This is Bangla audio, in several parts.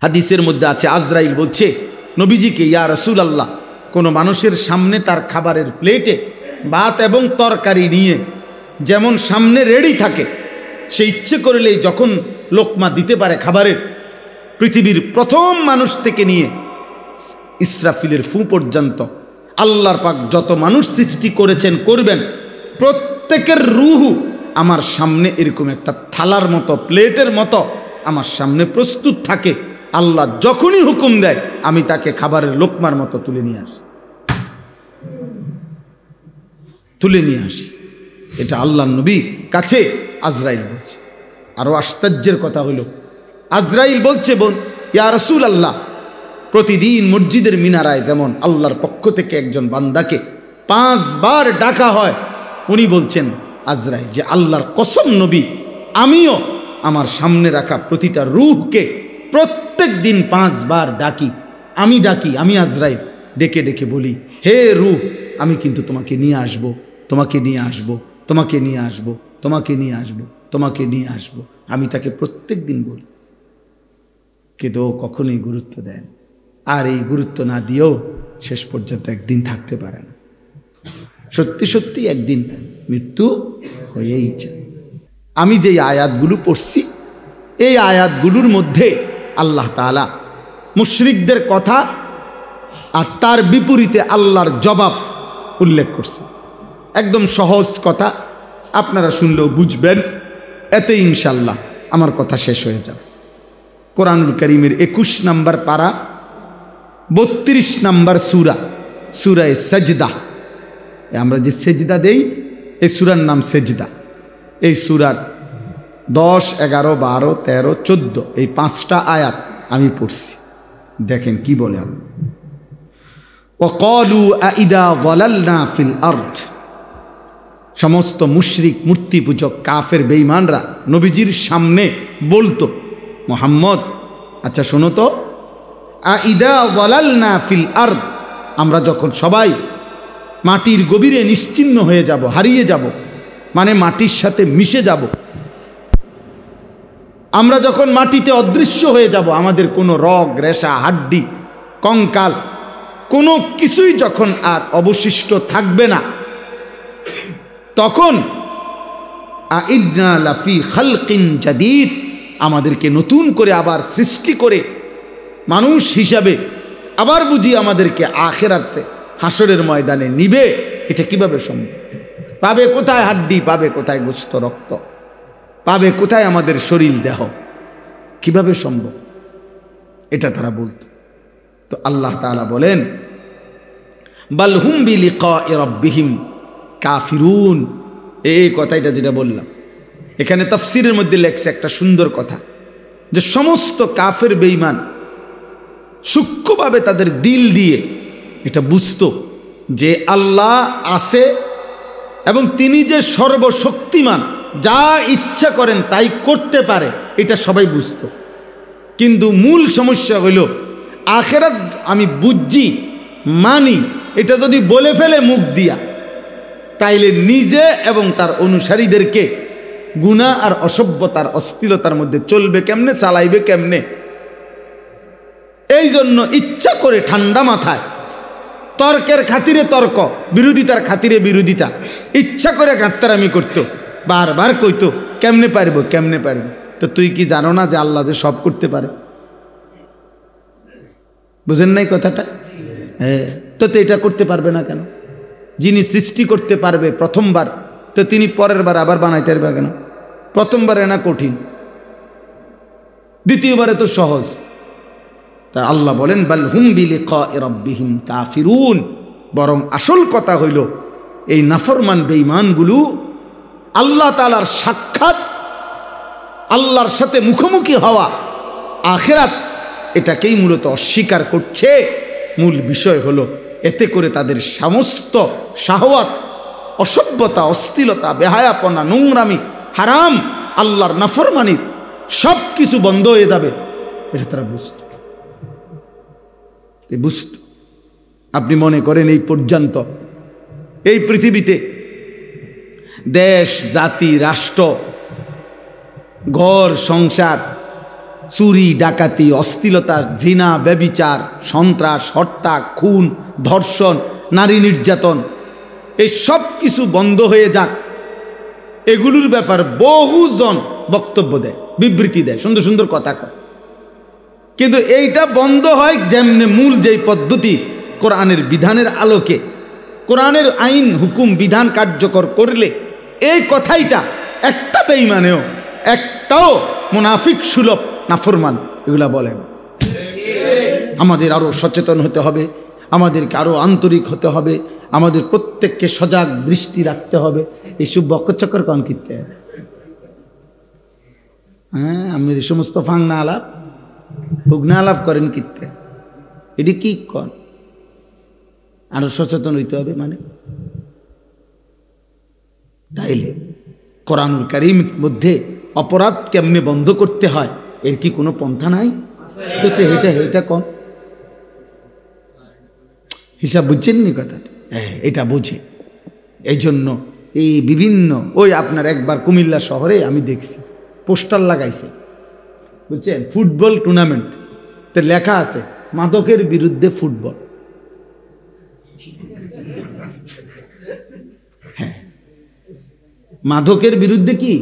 হাদিসের মধ্যে আছে, আজরাইল বলছে নবীজিকে, ইয়া রাসূলুল্লাহ, কোনো মানুষের সামনে তার খাবারের প্লেটে ভাত এবং তরকারি নিয়ে যেমন সামনে রেডি থাকে, সে ইচ্ছে করলেই যখন লোকমা দিতে পারে খাবারের, পৃথিবীর প্রথম মানুষ থেকে নিয়ে ইসরাফিলের ফু পর্যন্ত আল্লাহর পাক যত মানুষ সৃষ্টি করেছেন, করবেন, প্রত্যেকের রূহ আমার সামনে এরকম একটা থালার মতো, প্লেটের মতো আমার সামনে প্রস্তুত থাকে। আল্লাহ যখনই হুকুম দেয় আমি তাকে খাবারের লোকমার মতো তুলে নিয়ে আসি। এটা আল্লাহর নবী কাছে আজরাইল বলছে। আরো আশ্চর্যের কথা হলো, আজরাইল বলছে, ইয়া রাসূলুল্লাহ, প্রতিদিন মসজিদের মিনারায় যেমন আল্লাহর পক্ষ থেকে একজন বান্দাকে 5 বার ডাকা হয়, উনি বলছেন আজরাইল যে আল্লাহর কসম নবী, আমিও আমার সামনে রাখা প্রতিটা রূহকে প্রত্যেক দিন 5 বার ডাকি। আমি আজরাইল ডেকে ডেকে বলি, হে রূহ, আমি কিন্তু তোমাকে নিয়ে আসব, তোমাকে নিয়ে আসব, তোমাকে নিয়ে আসব, তোমাকে নিয়ে আসব, তোমাকে নিয়ে আসব। আমি তাকে প্রত্যেক দিন বলি, কিন্তু ও কখনোই গুরুত্ব দেয় না। আর এই গুরুত্ব না দিয়েও শেষ পর্যন্ত একদিন থাকতে পারে না। সত্যি সত্যি একদিন মৃত্যু হয়েই যায়। আমি যেই আয়াতগুলো পড়ছি, এই আয়াতগুলোর মধ্যে আল্লাহ তাআলা মুশরিকদের কথা আর তার বিপরীতে আল্লাহর জবাব উল্লেখ করছে। একদম সহজ কথা, আপনারা শুনলেও বুঝবেন, এতে ইনশাল্লাহ আমার কথা শেষ হয়ে যাবে। কোরআনুল কারীমের 21 নম্বর পারা 32 নম্বর সূরা সাজদা। আমরা যে সেজদা দেই, এই সূরার নাম সেজদা। এই সূরার 10, 11, 12, 13, 14 এই 5টা আয়াত আমি পড়ছি। দেখেন কি বলে আল্লাহ, ওয়াকালু আইদা যালালনা ফিল আরদ। সমস্ত মুশরিক, মূর্তি পূজক, কাফের, বেঈমানরা নবীজির সামনে বলতো, মুহাম্মদ, আচ্ছা শোনো তো, আইদা যালালনা ফিল আরদ, আমরা যখন সবাই মাটির গভীরে নিশ্চিহ্ন হয়ে যাব, হারিয়ে যাব, মানে মাটির সাথে মিশে যাব, আমরা যখন মাটিতে অদৃশ্য হয়ে যাব, আমাদের কোনো রগ, রেশা, হাড্ডি, কঙ্কাল কোনো কিছুই যখন আর অবশিষ্ট থাকবে না, তখন আইদনা লাফি খালকিন জাদীদ, আমাদেরকে নতুন করে আবার সৃষ্টি করে মানুষ হিসাবে আবার বুঝি আমাদেরকে আখিরাতে হাসরের ময়দানে নিবে। এটা কিভাবে সম্ভব? পাবে কোথায় হাড্ডি, পাবে কোথায় গোশত, রক্ত, পাবে কোথায় আমাদের শরীর, দেহ? কিভাবে সম্ভব? এটা তারা বলতো। তো আল্লাহ তাআলা বলেন, বাল হুম বিলিকাই রাব্বিহিম কাফিরুন। এই কথাটা যেটা বললাম, এখানে তাফসীরের মধ্যে লেখছে একটা সুন্দর কথা, যে সমস্ত কাফের বেঈমান সূক্ষ্মভাবে তাদের দিল দিয়ে এটা বুঝতো যে আল্লাহ আছে এবং তিনি যে সর্বশক্তিমান, যা ইচ্ছা করেন তাই করতে পারে, এটা সবাই বুঝতো। কিন্তু মূল সমস্যা হইল, আখিরাত আমি বুঝছি, মানি, এটা যদি বলে ফেলে মুখ দিয়া, তাইলে নিজে এবং তার অনুসারীদেরকে গুনাহ আর অসভ্যতার, অশ্লীলতার মধ্যে চলবে কেমনে, চালাইবে কেমনে? এই জন্য ইচ্ছা করে ঠান্ডা মাথায় তর্কের খাতিরে তর্ক, বিরোধিতার খাতিরে বিরোধিতা, ইচ্ছা করে গাঁটতারামি করতো, বারবার কইতো কেমনে পারবো, কেমনে পারবো। তো তুই কি জানো না যে আল্লাহ যে সব করতে পারে? বুঝেন নাই কথাটা? হ্যাঁ, তো এটা করতে পারবে না কেন? যিনি সৃষ্টি করতে পারবে প্রথমবার, তো তিনি পরের বার আবার বানাইতে পারবে কেন? প্রথমবারে না কঠিন, দ্বিতীয়বারে তো সহজ। তা আল্লাহ বলেন, বাল হুম বিলিকাই রাব্বিহিম কাফিরুন। বরং আসল কথা হইল, এই নাফরমান বেঈমানগুলো আল্লাহ তাআলার সাক্ষাৎ, আল্লাহর সাথে মুখোমুখি হওয়া, আখিরাত, এটাকেই মূলত অস্বীকার করছে। মূল বিষয় হলো, এতে করে তাদের সমস্ত শাহওয়াত, অসভ্যতা, অশ্লীলতা, বেহায়াপনা, নোংরামি, হারাম, আল্লাহর নাফরমানি সব কিছু বন্ধ হয়ে যাবে। এটা তারা বুঝত। আপনি মনে করেন এই পর্যন্ত এই পৃথিবীতে দেশ, জাতি, রাষ্ট্র, ঘর, সংসার চুরি ডাকাতি অশ্লীলতা জিনা ব্যভিচার সন্ত্রাস হত্যা খুন ধর্ষণ নারী নির্যাতন এই সব কিছু বন্ধ হয়ে যাক, এগুলোর ব্যাপার বহুজন বক্তব্য দেয়, বিবৃতি দেয়, সুন্দর সুন্দর কথা কয়। কিন্তু এইটা বন্ধ হয় যেমনি মূল যেই পদ্ধতি কোরআনের বিধানের আলোকে, কোরআনের আইন হুকুম বিধান কার্যকর করলে এই কথাইটা একটা বেঈমানেও একটাও মুনাফিক সুলভ নাফরমান এগুলা বলেন। আমাদের আরো সচেতন হতে হবে, আমাদেরকে আরো আন্তরিক হতে হবে, আমাদের প্রত্যেককে সজাগ দৃষ্টি রাখতে হবে। এইসব বকচক্কর কন কিনতে হ্যাঁ আমি এই সমস্ত ফাংনা আলাপ ভুগনা আলাপ করেন কিনতে, এটি কি কন? আরো সচেতন হইতে হবে মানে। তাইলে কোরআনুল কারীম মধ্যে অপরাধ কেমনে বন্ধ করতে হয় এর কি কোনো পন্থা নাই? তো এটা কম হিসাব বুঝছেন নি কথাটা? হ্যাঁ এটা বুঝে। এই জন্য এই বিভিন্ন ওই আপনার একবার কুমিল্লা শহরে আমি দেখছি পোস্টার লাগাইছে, বুঝছেন, ফুটবল টুর্নামেন্ট, তো লেখা আছে মাদকের বিরুদ্ধে ফুটবল। হ্যাঁ মাদকের বিরুদ্ধে কি,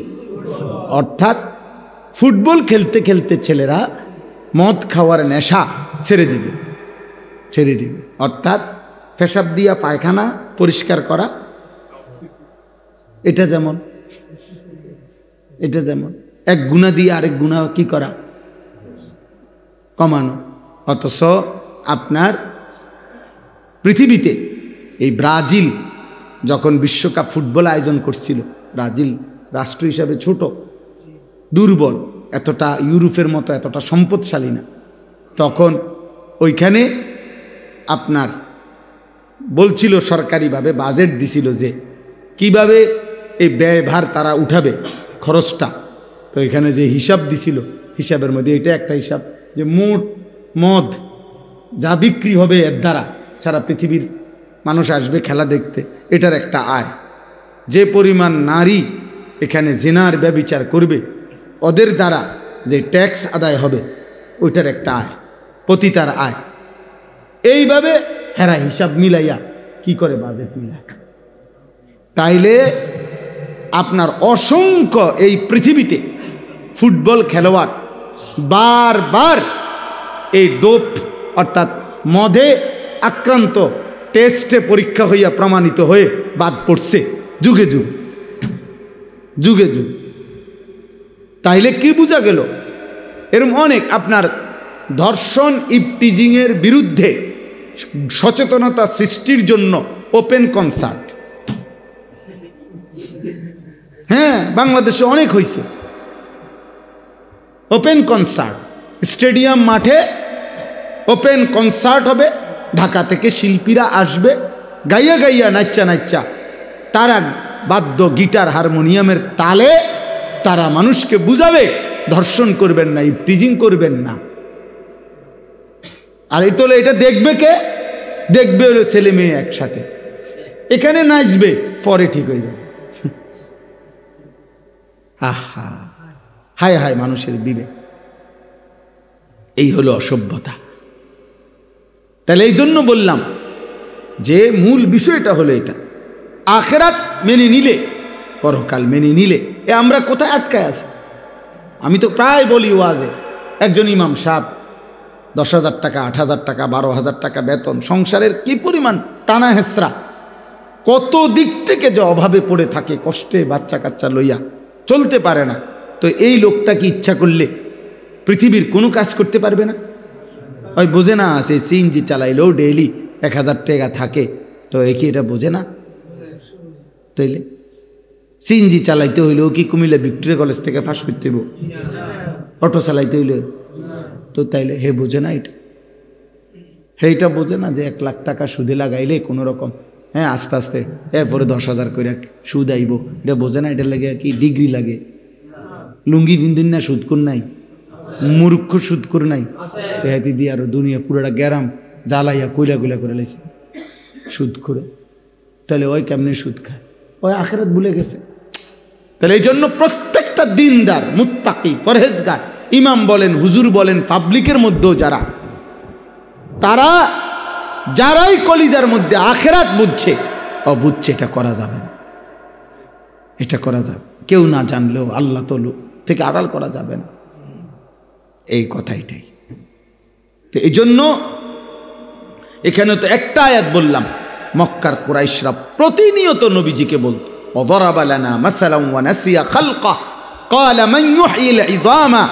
অর্থাৎ ফুটবল খেলতে খেলতে ছেলেরা মদ খাওয়ার নেশা ছেড়ে দিবে, অর্থাৎ পেশাব দিয়া পায়খানা পরিষ্কার করা, এটা যেমন এক গুণা দিয়ে আরেক গুণা কি করা, কমানো। অথচ আপনার পৃথিবীতে এই ব্রাজিল যখন বিশ্বকাপ ফুটবল আয়োজন করছিল, ব্রাজিল রাষ্ট্র হিসাবে ছোট দুর্বল, এতটা ইউরোপের মতো এতটা সম্পদশালী না, তখন ওইখানে আপনার বলছিল সরকারিভাবে বাজেট দিছিল যে কিভাবে এই ব্যয়ভার তারা উঠাবে খরচটা। তো এখানে যে হিসাব দিছিল হিসাবের মধ্যে এটা একটা হিসাব যে মোট মদ যা বিক্রি হবে এর দ্বারা সারা পৃথিবীর মানুষ আসবে খেলা দেখতে, এটার একটা আয়। যে পরিমাণ নারী এখানে জিনার ব্যভিচার করবে ওদের দ্বারা যে ট্যাক্স আদায় হবে ওইটার একটা আয়, পতিতার আয়। এইভাবে হেরা হিসাব মিলাইয়া কি করে বাজেট মিলায়। তাইলে আপনার অসংখ্য এই পৃথিবীতে ফুটবল খেলোয়াড় বারবার এই ডোপ অর্থাৎ মদে আক্রান্ত টেস্টে পরীক্ষা হইয়া প্রমাণিত হয়ে বাদ পড়ছে যুগে যুগে। তাইলে কি বোঝা গেল? এরকম অনেক আপনার ধর্ষণ ইফটিজিংয়ের বিরুদ্ধে সচেতনতা সৃষ্টির জন্য ওপেন কনসার্ট, হ্যাঁ বাংলাদেশে অনেক হয়েছে ওপেন কনসার্ট, স্টেডিয়াম মাঠে ওপেন কনসার্ট হবে, ঢাকা থেকে শিল্পীরা আসবে, গাইয়া গাইয়া নাচ্চা তারা বাদ্য গিটার হারমোনিয়ামের তালে তারা মানুষকে বুঝাবে ধর্ষণ করবেন না, ইফটিজিং করবেন না। আর এটা দেখবে কে? দেখবে হলো ছেলে মেয়ে একসাথে, এখানে নাচবে, পরে ঠিক হয়ে যাবে। আহা হায় হায় মানুষের বিবেক, এই হলো অসভ্যতা। তাহলে এই জন্য বললাম যে মূল বিষয়টা হলো এটা, আখেরাত মেনে নিলে, পরকাল মেনে নিলে এ আমরা কোথায় আটকায় আছি? আমি তো প্রায় বলি ওয়াজে, একজন ইমাম সাহেব 10,000 টাকা 8,000 টাকা 12,000 টাকা বেতন, সংসারের কি পরিমাণ টানা হেসরা, কত দিক থেকে যে অভাবে পড়ে থাকে, কষ্টে বাচ্চা কাচ্চা লইয়া চলতে পারে না। তো এই লোকটা কি ইচ্ছা করলে পৃথিবীর কোনো কাজ করতে পারবে না? ওই বোঝে না, সে সিএনজি চালাইলেও ডেইলি 1,000 টাকা থাকে, তো কি এটা বোঝে না? তাইলে সিএনজি চালাইতে হইলেও কি কুমিল্লা ভিক্টোরিয়া কলেজ থেকে পাস করতে হইব? অটো চালাইতে হইলে তো তাইলে হে বোঝে না এটা, এইটা বোঝে না যে 1 লাখ টাকা সুদে লাগাইলে কোনো রকম হ্যাঁ আস্তে আস্তে এরপরে 10,000 করে সুদ আইব, এটা বোঝে না। এটা লাগে কি ডিগ্রি লাগে, লুঙ্গি বিন্দুন না সুদকুর নাই, মূর্খ সুদকুর নাই, তো হাতি দিয়ে আরো দুনিয়া পুরোটা গ্যারাম জ্বালাইয়া কইলা করে লাইছে সুদ করে। তাহলে ওই কেমনে সুদ খায়? ওই আখেরাত ভুলে গেছে। তাহলে এই জন্য প্রত্যেকটা দিনদার মুত্তাকি পরহেজগার ইমাম বলেন, হুজুর বলেন, পাবলিকের মধ্যেও যারা, তারা যারাই কলিজার মধ্যে আখেরাত বুঝছে বুঝছে এটা করা যাবে না, এটা করা যাবে, কেউ না জানলেও আল্লাহ তাআলা থেকে আড়াল করা যাবে না, এই কথাইটাই। তো এই জন্য এখানে তো একটা আয়াত বললাম, মক্কার কুরাইশরা প্রতিনিয়ত নবীজিকে বলতো ওয়াদারাবা লানা মাসালান ওয়া নাসিয়া খালকা ক্বালা মান ইউহয়িল ইযামা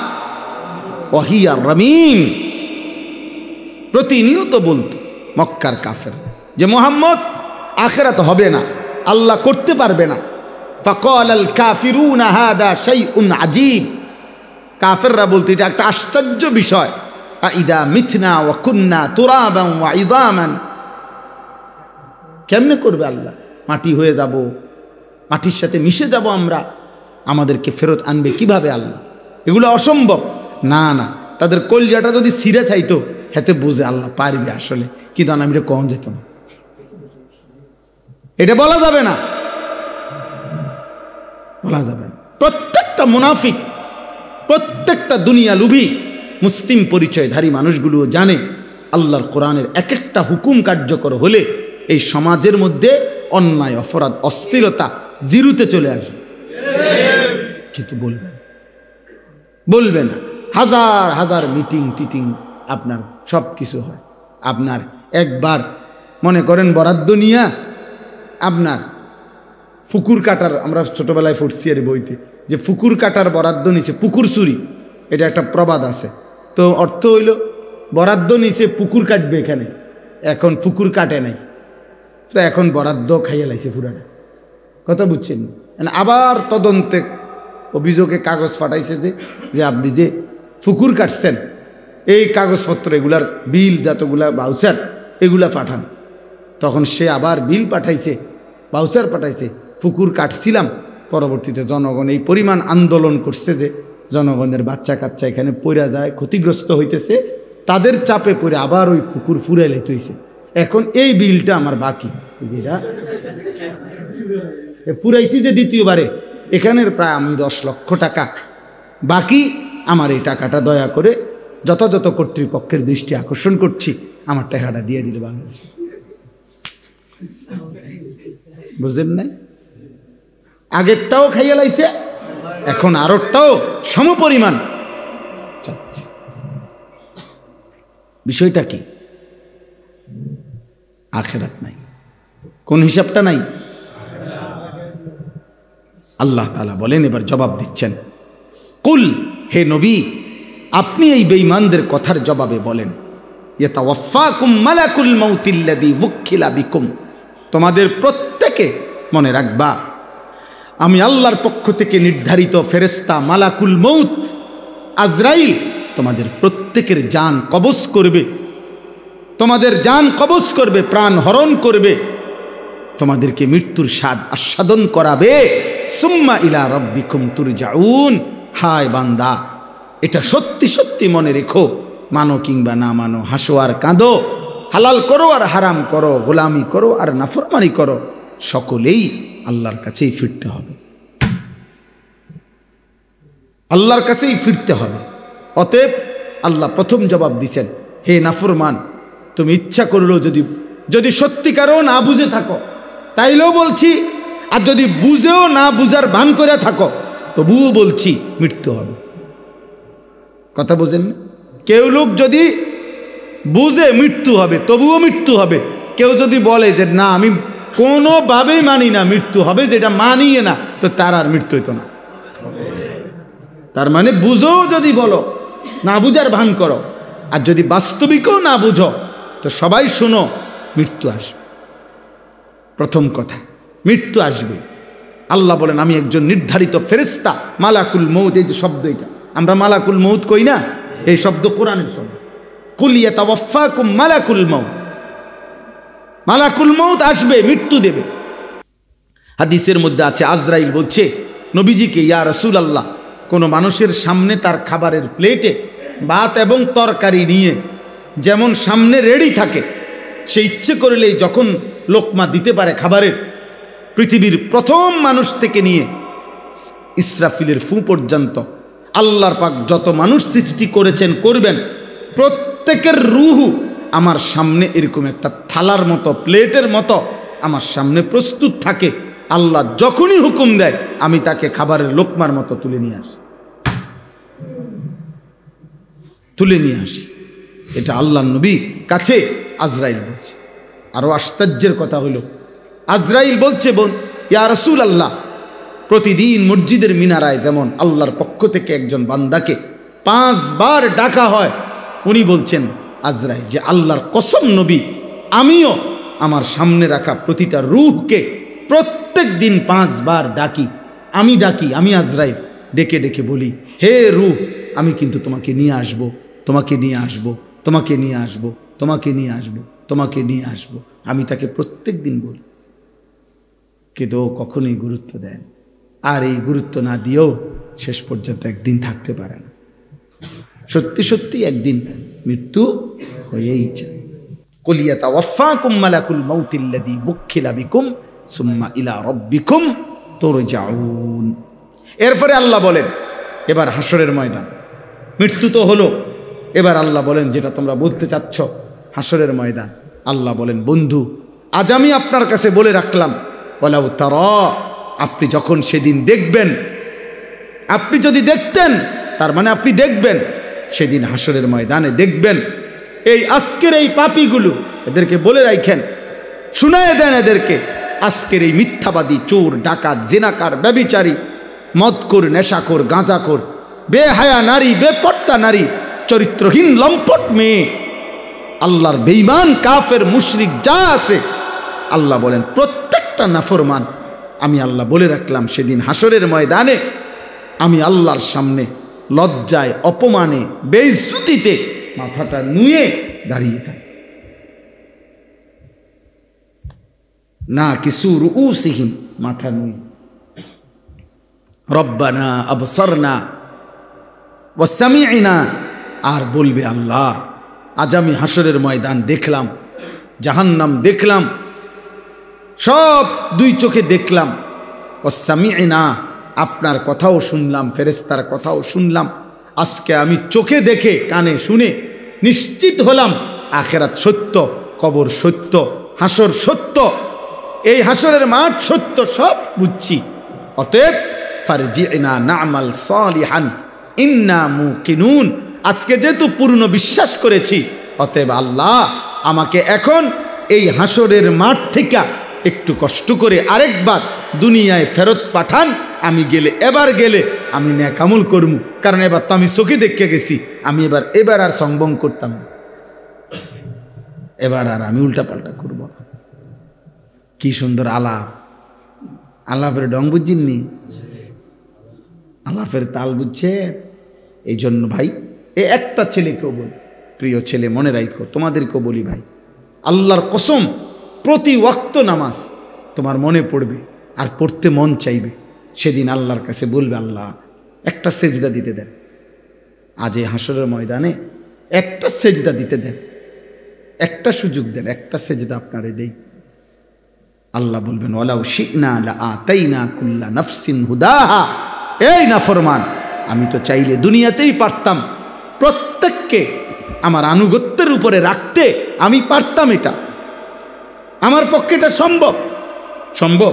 ওয়া হিয়া রামীম। প্রতিনিয়ত বলতো মক্কার কাফের যে মুহাম্মদ আখিরাত হবে না, আল্লাহ করতে পারবে না। ফাকালাল কাফিরুনা হাদা শাইউন আজীব, কাফেররা বলতো এটা একটা আশ্চর্য বিষয়। আইদা মিথনা ওয়া কুন্না তুরাবান ওয়া ইযামান, কেমনে করবে আল্লাহ, মাটি হয়ে যাব, মাটির সাথে মিশে যাব আমরা, আমাদেরকে ফেরত আনবে কিভাবে আল্লাহ, এগুলো অসম্ভব। না না, তাদের কলজাটা যদি ছিঁড়ে চাইতো হেতে বুঝে আল্লাহ পারবে আসলে, কিন্তু আমি এটা কখন যেত না, এটা বলা যাবে না, বলা যাবে না। প্রত্যেকটা মুনাফিক, প্রত্যেকটা দুনিয়া লুভি মুসলিম পরিচয়ধারী মানুষগুলো জানে আল্লাহর কোরআনের এক একটা হুকুম কার্যকর হলে এই সমাজের মধ্যে অন্যায়, অপরাধ, অস্থিরতা জিরুতে চলে আসবে, কিন্তু বলবে না। হাজার হাজার মিটিং টিটিং আপনার সব কিছু হয়। আপনার একবার মনে করেন বরাদ্দ নিয়া আপনার পুকুর কাটার, আমরা ছোটবেলায় পড়ছি আর বইতে যে পুকুর কাটার বরাদ্দ নিছে, পুকুর চুরি, এটা একটা প্রবাদ আছে। তো অর্থ হইল বরাদ্দ নিছে পুকুর কাটবে এখানে, এখন পুকুর কাটে নাই, তো এখন বরাদ্দ খাইয়ে লাইছে পুরাটা, কথা বুঝছেন? আবার তদন্তে অভিযোগে কাগজ পাঠাইছে যে আপনি যে পুকুর কাটছেন এই কাগজপত্র, এগুলার বিল যতগুলা বাউচার এগুলা পাঠান। তখন সে আবার বিল পাঠাইছে, বাউচার পাঠাইছে, পুকুর কাটছিলাম। পরবর্তীতে জনগণ এই পরিমাণ আন্দোলন করছে যে জনগণের বাচ্চা কাচ্চা এখানে পড়া যায়, ক্ষতিগ্রস্ত হইতেছে, তাদের চাপে পড়ে আবার ওই পুকুর ফুরাই লাইতে হইছে। এখন এই বিলটা আমার বাকি, যেটা পুরাইছি যে দ্বিতীয়বারে, এখানের প্রায় আমি 10 লক্ষ টাকা বাকি, আমার এই টাকাটা দয়া করে যথাযথ কর্তৃপক্ষের দৃষ্টি আকর্ষণ করছি, আমার টাকাটা দিয়ে দিল বাংলাদেশ। বুঝেন নাই? আগেরটাও খাইয়া লাইছে, এখন আরেকটাও সমপরিমাণ চাচ্ছে। বিষয়টা কি? আখিরাত নাই, কোন হিসাবটা নাই। আল্লাহ তাআলা বলেন, এবার জবাব দিচ্ছেন, কুল, হে নবী আপনি এই বেঈমানদের কথার জবাবে বলেন, ইয়াতাওয়াফাকুম মালাকুল মাউতিল্লাযী ওয়াক্কিলা বিকুম, তোমাদের প্রত্যেকে মনে রাখবা আমি আল্লাহর পক্ষ থেকে নির্ধারিত ফেরেশতা মালাকুল মউত আজরাইল তোমাদের প্রত্যেকের জান কবজ করবে, তোমাদের জান কবজ করবে, প্রাণ হরণ করবে, তোমাদেরকে মৃত্যুর স্বাদ আস্বাদন করাবে। সুম্মা ইলা রাব্বিকুম তুরজাউন, হায় বান্দা এটা সত্যি সত্যি মনে রেখো, মানো কিংবা না মানো, হাসো আর কাঁদো, হালাল করো আর হারাম করো, গোলামি করো আর নাফরমানি করো, সকলেই আল্লাহর কাছেই ফিরতে হবে, আল্লাহর কাছেই ফিরতে হবে। অতএব আল্লাহ প্রথম জবাব দিছেন, হে নাফরমান, তুমি ইচ্ছা করলেও যদি সত্যিকারও না বুঝে থাকো তাইলেও বলছি, আর যদি বুঝেও না বুঝার ভান করে থাকো তবুও বলছি মৃত্যু হবে। কথা বোঝেন না? কেউ লোক যদি বুঝে মৃত্যু হবে তবুও মৃত্যু হবে, কেউ যদি বলে যে না আমি কোনোভাবেই মানি না মৃত্যু হবে, যেটা মানিয়ে না, তো তার আর মৃত্যু হইতো না। তার মানে বুঝো যদি বলো, না বুঝার ভান করো, আর যদি বাস্তবিকও না বুঝো তো সবাই শোনো, মৃত্যু আসবে। প্রথম কথা, মৃত্যু আসবে। আল্লাহ বলেন আমি একজন নির্ধারিত ফেরেশতা মালাকুল মউত, এই যে শব্দ, এটা আমরা মালাকুল মউত কই না, এই শব্দ কোরআনের শব্দ। কুল ইয়াতাওয়াফাকুম মালাকুল মউত, মালাকুল মউত আসবে, মৃত্যু দেবে। হাদিসের মধ্যে আছে, আজরাইল বলছে নবীজিকে, ইয়া রাসূলুল্লাহ, কোনো মানুষের সামনে তার খাবারের প্লেটে ভাত এবং তরকারি নিয়ে যেমন সামনে রেডি থাকে, সে ইচ্ছে করলেই যখন লোকমা দিতে পারে খাবারের, পৃথিবীর প্রথম মানুষ থেকে নিয়ে ইসরাফিলের ফু পর্যন্ত আল্লাহর পাক যত মানুষ সৃষ্টি করেছেন করবেন, প্রত্যেকের রূহ আমার সামনে এরকম একটা থালার মতো, প্লেটের মতো আমার সামনে প্রস্তুত থাকে। আল্লাহ যখনই হুকুম দেয় আমি তাকে খাবারের লোকমার মতো তুলে নিয়ে আসি, তুলে নিয়ে আসি। এটা আল্লাহর নবী কাছে আজরাইল বলছে। আরো আশ্চর্যের কথা হলো, আজরাইল বলছে, ইয়া রাসূলুল্লাহ, প্রতিদিন মসজিদের মিনারায় যেমন আল্লাহর পক্ষ থেকে একজন বান্দাকে 5 বার ডাকা হয়, উনি বলছেন আজরাইল যে আল্লাহর কসম নবী, আমিও আমার সামনে রাখা প্রতিটা রূহকে প্রত্যেক দিন 5 বার ডাকি। আমি আজরাইল ডেকে ডেকে বলি, হে রূহ, আমি কিন্তু তোমাকে নিয়ে আসব, তোমাকে নিয়ে আসব, তোমাকে নিয়ে আসব, তোমাকে নিয়ে আসব, তোমাকে নিয়ে আসব। আমি তাকে প্রত্যেক দিন বলি, কিন্তু কখনোই গুরুত্ব দেন। আর এই গুরুত্ব না দিয়েও শেষ পর্যন্ত একদিন থাকতে পারে না। সত্যি সত্যি একদিন মৃত্যু হয়েই যায়। কুল ইয়াতাওয়াফাকুম মালাকুল মাউতিল্লাযী বুক্খিলা বিকুম সুম্মা ইলা রাব্বিকুম তুরজাউন। এরপরে আল্লাহ বলেন, এবার হাসরের ময়দান, মৃত্যু তো হলো, এবার আল্লাহ বলেন যেটা তোমরা বলতে চাচ্ছ, হাসরের ময়দান। আল্লাহ বলেন, বন্ধু, আজ আমি আপনার কাছে বলে রাখলাম, ওয়ালাউ তারা, আপনি যখন সেদিন দেখবেন, আপনি যদি দেখতেন, তার মানে আপনি দেখবেন সেদিন হাসরের ময়দানে দেখবেন এই আজকের এই পাপীগুলো, এদেরকে বলে রাখেন, শুনায়ে দেন এদেরকে, আজকের এই মিথ্যাবাদী, চোর, ডাকাত, জিনাকার, ব্যভিচারী, মদখোর, নেশাখোর, গাঁজাখোর, বেহায়া নারী, বেপর্দা নারী, চরিত্রহীন লম্পট মেয়ে, আল্লাহর বেঈমান, কাফের, মুশরিক যা আছে, আল্লাহ বলেন প্রত্যেকটা নাফরমান আমি আল্লাহ বলে রাখলাম সেদিন হাসরের ময়দানে আমি আল্লাহর সামনে লজ্জায়, অপমানে, বেইজ্জতিতে মাথাটা নুয়ে দাঁড়িয়ে থাকি। না কিছু রুউসিহিম, মাথা নুয়ে, রব্বানা আবসারনা ওয়া সামি'না, আর বলবে আল্লাহ আজ আমি হাসরের ময়দান দেখলাম, জাহান্নাম দেখলাম, সব 2 চোখে দেখলাম, ওয়া সামি'না, আপনার কথাও শুনলাম, ফেরেশতার কথাও শুনলাম। আজকে আমি চোখে দেখে কানে শুনে নিশ্চিত হলাম আখিরাত সত্য, কবর সত্য, হাসর সত্য, এই হাসরের মাঠ সত্য, সব বুঝছি। অতএব ফারজি'না না'মাল সালিহান ইন্না মুকিনুন, আজকে যেহেতু পূর্ণ বিশ্বাস করেছি, অতএব আল্লাহ আমাকে এখন এই হাসরের মাঠ থেকে একটু কষ্ট করে আরেকবার দুনিয়ায় ফেরত পাঠান। আমি এবার গেলে আমি নেক আমল করব, কারণ এবার তো আমি চোখে দেখে গেছি, আমি এবার আর সংবং করতাম না, এবার আর আমি উল্টা পাল্টা করব না। কি সুন্দর আলাপ, আলাপের ডং বুঝিনি, আলাপের তাল বুঝছে। এই জন্য ভাই, এই একটা ছেলেকেও বলি, প্রিয় ছেলে মনে রাখো, তোমাদেরকেও বলি ভাই, আল্লাহর কসম, প্রতি ওয়াক্ত নামাজ তোমার মনে পড়বে আর পড়তে মন চাইবে, সেদিন আল্লাহর কাছে বলবে আল্লাহ একটা সেজদা দিতে দেন, আজ এই হাসরের ময়দানে একটা সেজদা দিতে দেন, একটা সুযোগ দেন, একটা সেজদা আপনারে দেই। আল্লাহ বলবেন ওয়ালাউ শি'না লাআতাইনা কুল্লা নাফসিন হুদাহা, এই নাফরমান, আমি তো চাইলে দুনিয়াতেই পারতাম প্রত্যেককে আমার আনুগত্যের উপরে রাখতে, আমি পারতাম, এটা আমার পক্ষে এটা সম্ভব। সম্ভব?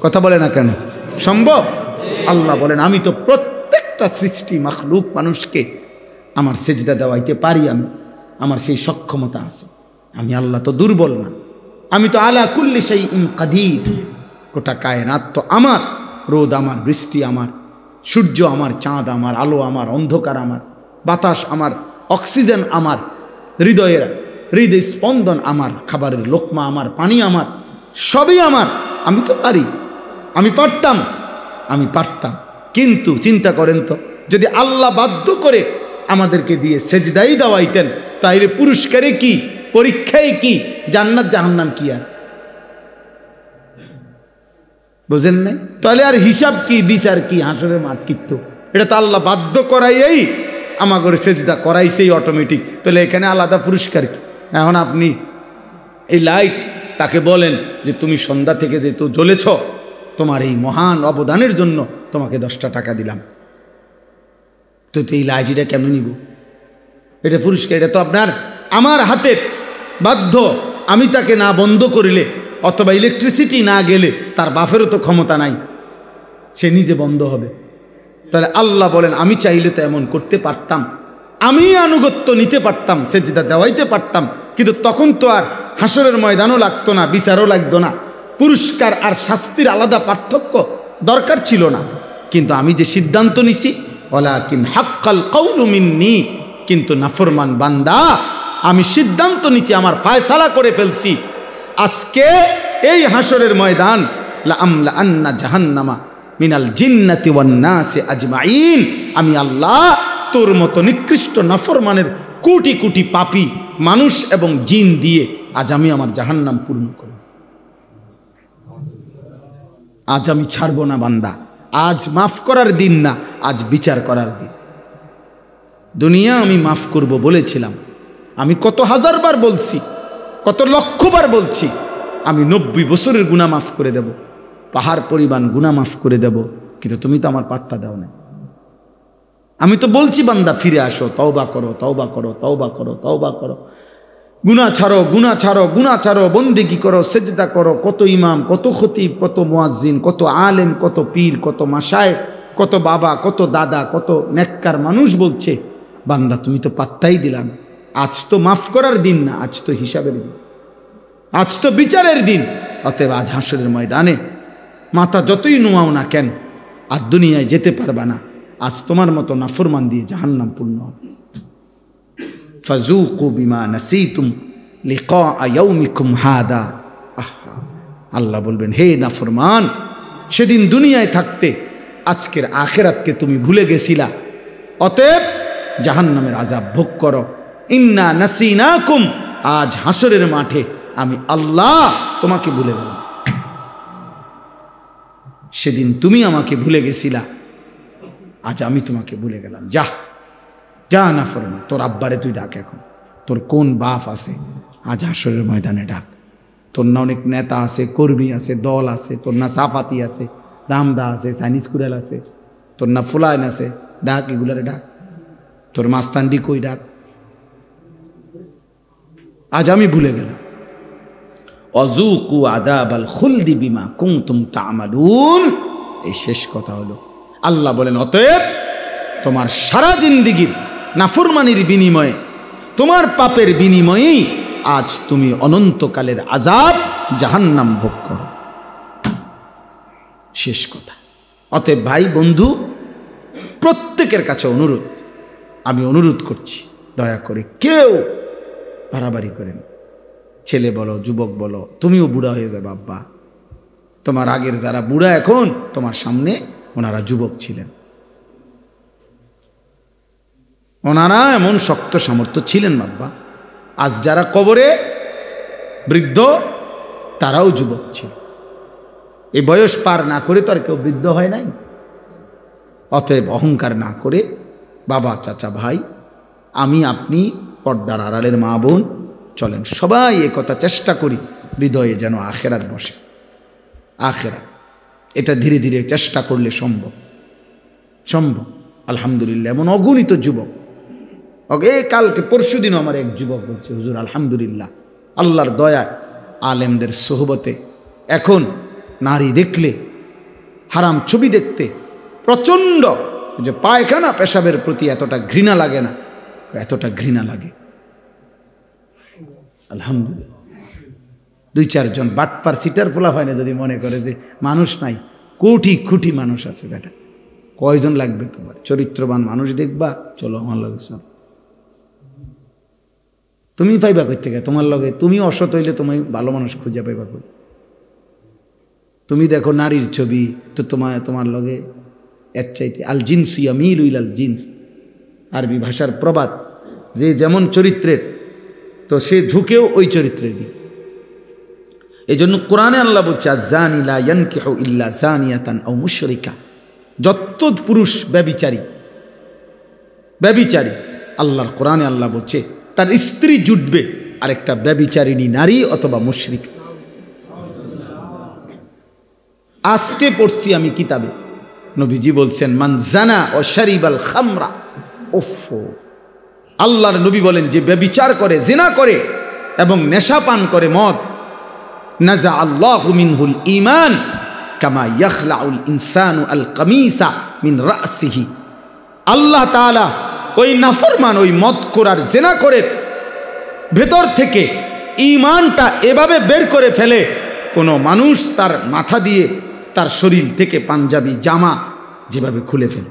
কথা বলে না কেন? সম্ভব। আল্লাহ বলেন আমি তো প্রত্যেকটা সৃষ্টি মাখলুক মানুষকে আমার সেজদা দেওয়াইতে পারি, আমার সেই সক্ষমতা আছে। আমি আল্লাহ তো দুর্বল না, আমি তো আলা কুল্লি শাইইন কাদির, গোটা কায়নাত তো আমার, রোদ আমার, বৃষ্টি আমার, সূর্য আমার, চাঁদ আমার, আলো আমার, অন্ধকার আমার, বাতাস আমার, অক্সিজেন আমার, হৃদয় স্পন্দন আমার, খাবারের লোকমা আমার, পানি আমার, সবই আমার। আমি তো পারি, আমি পারতাম। কিন্তু চিন্তা করেন তো, যদি আল্লাহ বাধ্য করে আমাদেরকে দিয়ে সেজদাই দেওয়াইতেন, তাইলে পুরস্কারে কি, পরীক্ষায় কি, জান্নাত জাহান্নাম কি আর বুঝেন নাই? তাহলে আর হিসাব কি, বিচার কি, হাসরের মাঠ কিত্ত, এটা তো আল্লাহ বাধ্য করাইই আমাগরে সেজদা করাইছেই অটোমেটিক। তাহলে এখানে আলাদা পুরস্কার কি? এখন আপনি এই লাইট, তাকে বলেন যে তুমি সন্ধ্যা থেকে যেহেতু জ্বলেছ, তোমার এই মহান অবদানের জন্য তোমাকে 10টা টাকা দিলাম, তো এই লাঠিটা কেমন নিব? এটা পুরস্কার, এটা তো আপনার আমার হাতের বাধ্য। আমি তাকে না বন্ধ করিলে অথবা ইলেকট্রিসিটি না গেলে তার বাপেরও তো ক্ষমতা নাই, সে নিজে বন্ধ হবে। তাহলে আল্লাহ বলেন আমি চাইলে তো এমন করতে পারতাম, আমি আনুগত্য নিতে পারতাম, সেজদা দেওয়াইতে পারতাম, কিন্তু তখন তো আর হাসরের ময়দানও লাগতো না, বিচারও লাগতো না, পুরস্কার আর শাস্তির আলাদা পার্থক্য দরকার ছিল না। কিন্তু আমি যে সিদ্ধান্ত নিছি, ওয়ালাকিন হাক্কাল কাউলু মিন্নি, কিন্তু নাফরমান বান্দা আমি সিদ্ধান্ত নিছি, আমার ফায়সালা করে ফেলছি, আজকে এই হাসরের ময়দান লা আমলা আন্না জাহান্নামা মিনাল জিন্নাতি ওয়ান নাসি আজমাইন, আমি আল্লাহ তোর মতো নিকৃষ্ট নাফরমানের কোটি কোটি পাপী মানুষ এবং জিন দিয়ে আজ আমি আমার জাহান্নাম পূর্ণ করব। আজ আমি ছাড়ব না বান্দা, আজ মাফ করার দিন না, আজ বিচার করার দিন। দুনিয়া আমি মাফ করব বলেছিলাম, আমি কত হাজারবার বলছি, কত লক্ষবার বলছি, আমি 90 বছরের গুনাহ মাফ করে দেব, পাহাড় পরিমাণ গুনাহ মাফ করে দেব, কিন্তু তুমি তো আমার পাত্তা দাও না। আমি তো বলছি বান্দা ফিরে আসো, তওবা করো, তওবা করো, তওবা করো, তওবা করো, গুনাহ ছাড়ো, গুনাহ ছাড়ো, গুনাহ ছাড়ো, বন্দেগী করো, সেজদা করো। কত ইমাম, কত খতিব, কত মুয়াজ্জিন, কত আলেম, কত পীর, কত মাশায়েখ, কত বাবা, কত দাদা, কত নেককার মানুষ বলছে, বান্দা তুমি তো পাত্তাই দিলাম। আজ তো মাফ করার দিন না, আজ তো হিসাবের দিন, আজ তো বিচারের দিন। অতএব আজ হাসরের ময়দানে মাথা যতই নোয়াও না কেন, আর দুনিয়ায় যেতে পারবা না, আজ তোমার মতো নাফরমান দিয়ে জাহান্নাম পূর্ণ হবে। ফাজুকু বিমা নাসিতুম লিকা ইয়াউমিকুম হাদা। আল্লাহ বলবেন, হে নাফরমান, সেদিন দুনিয়ায় থাকতে আজকের আখিরাতকে তুমি ভুলে গেছিলা, অতএব জাহান্নামের আযাব ভোগ করো। ইন্না নাসিনাকুম, আজ হাসরের মাঠে আমি আল্লাহ তোমাকে ভুলে গেলাম। সেদিন তুমি আমাকে ভুলে গেছিলা, আজ আমি তোমাকে ভুলে গেলাম। যা যা নাফরমান, তোর আব্বারে তুই ডাক, এখন তোর কোন বাপ আছে আজ হাসরের ময়দানে ডাক। তোর না অনেক নেতা আছে, কর্মী আছে, দল আছে, তোর না সাফাতি আছে, রামদা আছে, চাইনিজ কুড়াল আছে, তোর না ফুলায়ন আছে, ডাক, এগুলারে ডাক। তোর মাস্তান্ডি কই, ডাক। আজ আমি ভুলে গেলাম। অযুকু আযাবাল খুলদি বিমা কুনতুম তা'মালুন। এই শেষ কথা হলো, আল্লাহ বলেন, অতএব তোমার সারা জিন্দেগীর নাফরমানির বিনিময়ে, তোমার পাপের বিনিময়েই আজ তুমি অনন্তকালের আযাব জাহান্নাম ভোগ করো। শেষ কথা। অতএব ভাই বন্ধু, প্রত্যেকের কাছে অনুরোধ, আমি অনুরোধ করছি, দয়া করে কেউ বাড়াবাড়ি করেন। ছেলে বলো, যুবক বলো, তুমিও বুড়া হয়ে যাবে আব্বা। তোমার আগের যারা বুড়া এখন তোমার সামনে, ওনারা যুবক ছিলেন, ওনারা এমন শক্ত সামর্থ্য ছিলেন বাবা। আজ যারা কবরে বৃদ্ধ, তারাও যুবক ছিল। এই বয়স পার না করে তো আর কেউ বৃদ্ধ হয় নাই। অতএব অহংকার না করে, বাবা, চাচা, ভাই, আমি, আপনি, পর্দার আড়ালের মা বোন, চলেন সবাই একথা চেষ্টা করি, হৃদয়ে যেন আখেরাত বসে। আখেরাত এটা ধীরে ধীরে চেষ্টা করলে সম্ভব, সম্ভব। আলহামদুলিল্লাহ, এমন অগণিত যুবক, কালকে পরশু দিনও আমার এক যুবক বলছে, হুজুর আলহামদুলিল্লাহ, আল্লাহর দয়া, আলেমদের সোহবতে এখন নারী দেখলে, হারাম ছবি দেখতে প্রচণ্ড, যে পায়খানা পেশাবের প্রতি এতটা ঘৃণা লাগে না, এতটা ঘৃণা লাগে। আলহামদুলিল্লাহ। 2-4 জন বাটপার সিটার ফোলা হয় না, যদি মনে করে যে মানুষ নাই, কোটি কোটি মানুষ আছে বেটা, কয়জন লাগবে তোমার? চরিত্রবান মানুষ দেখবা, চলো আমার লগে সব। তুমি পাইবা কই থেকে? তোমার লগে তুমি অসৎ হইলে তুমি ভালো মানুষ খুঁজে পাইবা কই? তুমি দেখো নারীর ছবি, তো তোমার লগে এর চাইতে আল জিন্স ইয়ামিলু ইলাল জিন্স, আরবি ভাষার প্রবাদ, যে যেমন চরিত্রের তো সে ঝুঁকেও ওই চরিত্রের দিকে। এই জন্য কোরআনে আল্লাহ বলছে, আয-যানি লা ইয়ানকিহু ইল্লা যানিয়াতান আও মুশরিকা। যত পুরুষ ব্যভিচারী, আল্লাহর কোরআনে আল্লাহ বলছে তার স্ত্রী জুটবে আরেকটা ব্যভিচারিণী নারী অথবা মুশরিক। আজকে পড়ছি আমি কিতাবে, নবীজি বলছেন, মান জানা ও শারিবাল খামরা ওফো, আল্লাহর নবী বলেন যে ব্যভিচার করে, জিনা করে এবং নেশা পান করে মদ, নাজা আল্লাহু মিনহুল ঈমান কামা ইয়াখলাউল ইনসানু আল কামিসা মিন রাসিহি। আল্লাহ তাআলা ওই নাফরমান, ওই মদখোর আর জিনা করে ভেতর থেকে ঈমানটা এভাবে বের করে ফেলে, কোনো মানুষ তার মাথা দিয়ে তার শরীর থেকে পাঞ্জাবি জামা যেভাবে খুলে ফেলে,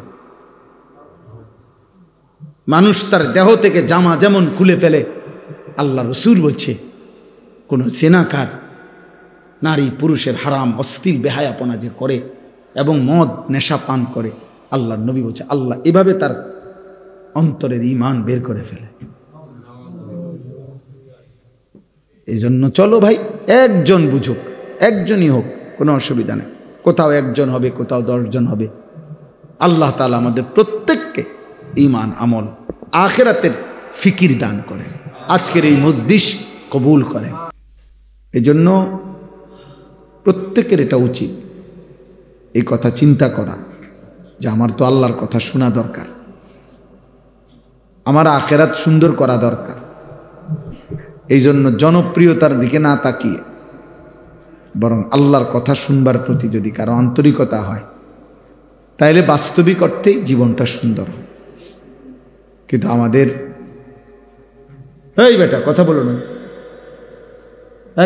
মানুষ তার দেহ থেকে জামা যেমন খুলে ফেলে, আল্লাহ রাসূল বলছে কোনো জিনাকার নারী পুরুষের হারাম অশ্লীল বেহায়াপনা যে করে এবং মদ নেশা পান করে, আল্লাহর নবী বলছে আল্লাহ এভাবে তার অন্তরের ঈমান বের করে ফেলে। এই জন্য চলো ভাই, একজন বুঝুক, একজনই হোক, কোনো অসুবিধা নেই। কোথাও একজন হবে, কোথাও 10 জন হবে। আল্লাহ তাআলা আমাদের প্রত্যেককে ঈমান, আমল, আখিরাতের ফিকির দান করেন। আজকের এই মজলিস কবুল করেন। এই জন্য প্রত্যেকের এটা উচিত এই কথা চিন্তা করা যে আমার তো আল্লাহর কথা শোনা দরকার, আমার আখিরাত সুন্দর করা দরকার। এই জন্য জনপ্রিয়তার দিকে না তাকিয়ে বরং আল্লাহর কথা শুনবার প্রতি যদি কারো আন্তরিকতা হয়, তাইলে বাস্তবিক অর্থেই জীবনটা সুন্দর হয়। কিন্তু আমাদের এই বেটা কথা বলো না,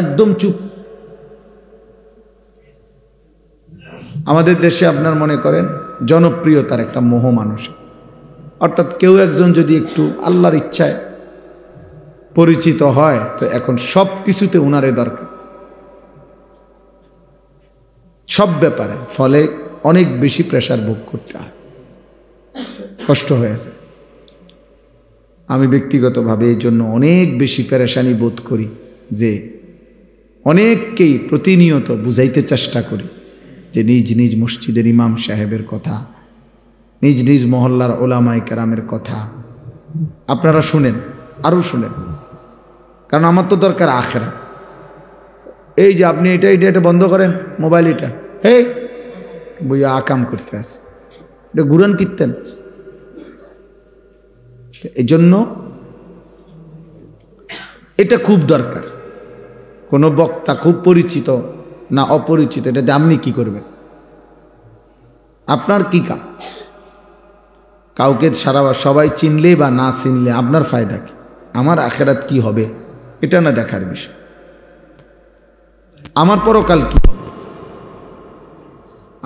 একদম চুপ। আমাদের দেশে আপনার মনে করেন জনপ্রিয়তার একটা মোহ মানুষ, অর্থাৎ কেউ একজন যদি একটু আল্লাহর ইচ্ছায় পরিচিত হয় তো এখন সব কিছুতে উনারে দরকার, সব ব্যাপারে। ফলে অনেক বেশি প্রেসার ভোগ করতে হয়, কষ্ট হয়েছে। আমি ব্যক্তিগতভাবে এই জন্য অনেক বেশি পেরেশানি বোধ করি যে অনেককেই প্রতিনিয়ত বুঝাইতে চেষ্টা করি যে নিজ নিজ মসজিদের ইমাম সাহেবের কথা, নিজ নিজ মহল্লার ওলামায়ে কেরামের কথা আপনারা শুনেন, আরও শুনেন, কারণ আমার তো দরকার আখিরাত। এই যে আপনি এটা বন্ধ করেন, মোবাইল এটা, এই বইয়া আকাম করতে আসে, এটা ঘুরান কীর্তেন। এই জন্য এটা খুব দরকার। কোনো বক্তা খুব পরিচিত না অপরিচিত, এটাতে আপনি কি করবেন? আপনার কি কাম? কাউকে সারা সবাই চিনলে বা না চিনলে আপনার ফায়দা কি? আমার আখিরাত কি হবে এটা না দেখার বিষয়, আমার পরকাল কি হবে,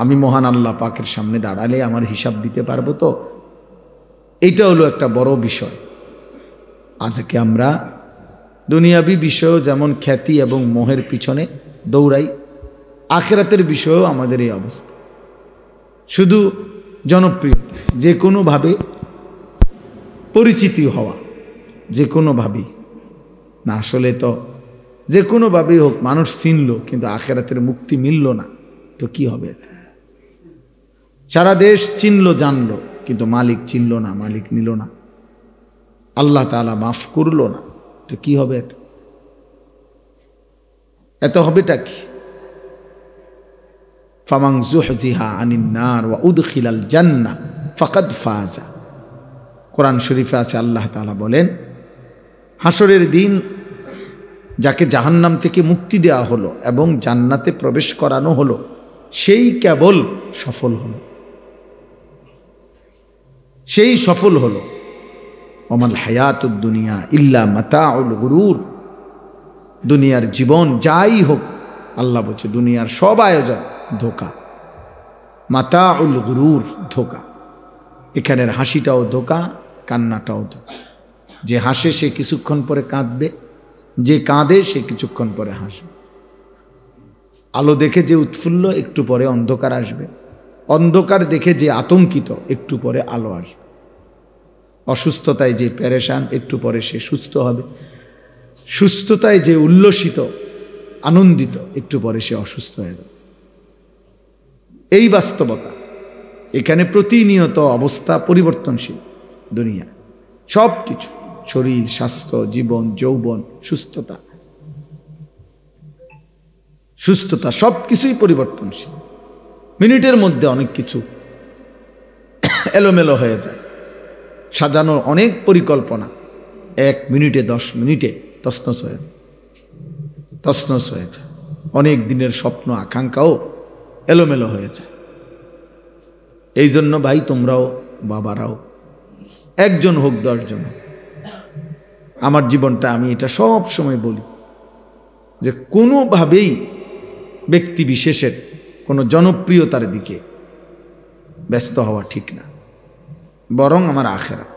আমি মহান আল্লাহ পাকের সামনে দাঁড়ালে আমার হিসাব দিতে পারবো তো? এইটা হলো একটা বড় বিষয়। আজকে আমরা দুনিয়াবি বিষয়েও যেমন খ্যাতি এবং মোহের পিছনে দৌড়াই, আখিরাতের বিষয়েও আমাদের এই অবস্থা। শুধু জনপ্রিয়তা, যে কোনোভাবে পরিচিতি হওয়া, যে কোনোভাবেই না, আসলে তো যে কোনোভাবেই হোক মানুষ চিনল কিন্তু আখিরাতের মুক্তি মিলল না, তো কি হবে? সারা দেশ চিনল জানলো কিন্তু মালিক চিনল না, মালিক নিল না, আল্লাহ তাআলা মাফ করলো না, তো কি হবে? এত হবেটা কি? ফামান যুহজিহা আনিন নার ওয়া উদখিলাল জান্নাহ ফাকাদ ফাজা। কোরআন শরীফে আছে, আল্লাহ তাআলা বলেন হাসরের দিন যাকে জাহান্নাম থেকে মুক্তি দেওয়া হলো এবং জান্নাতে প্রবেশ করানো হলো সেই কেবল সফল হলো, সেই সফল হলো। ওমাল হায়াতুদ দুনিয়া ইল্লা মাতাউল গুরুর। দুনিয়ার জীবন যাই হোক, আল্লাহ বলছে দুনিয়ার সব আয়োজন ধোঁকা, মাতাউল গুরুর, ধোঁকা। এখানের হাসিটাও ধোঁকা, কান্নাটাও ধোঁকা। যে হাসে সে কিছুক্ষণ পরে কাঁদবে, যে কাঁদে সে কিছুক্ষণ পরে হাসবে। আলো দেখে যে উৎফুল্ল একটু পরে অন্ধকার আসবে, অন্ধকার দেখে যে আতঙ্কিত একটু পরে আলো আসবে। অসুস্থতায় যে পেরেশান একটু পরে সে সুস্থ হবে, সুস্থতায় যে উল্লসিত আনন্দিত একটু পরে সে অসুস্থ হয়ে যাবে। এই বাস্তবতা। এখানে প্রতিনিয়ত অবস্থা পরিবর্তনশীল। দুনিয়া সব কিছু, শরীর, স্বাস্থ্য, জীবন, যৌবন, সুস্থতা সব কিছুই পরিবর্তনশীল। মিনিটের মধ্যে অনেক কিছু এলোমেলো হয়ে যায়। সাজানোর অনেক পরিকল্পনা 1 মিনিটে 10 মিনিটে তছনছ হয়ে যায়, তছনছ হয়ে যায়। অনেক দিনের স্বপ্ন আকাঙ্ক্ষাও এলোমেলো হয়ে যায়। এই জন্য ভাই তোমরাও বাবারাও, একজন হোক 10 জন, আমার জীবনটা আমি এটা সব সময় বলি যে কোনোভাবেই ব্যক্তি বিশেষের কোনো জনপ্রিয়তার দিকে ব্যস্ত হওয়া ঠিক না, বরং আমার আখেরাত।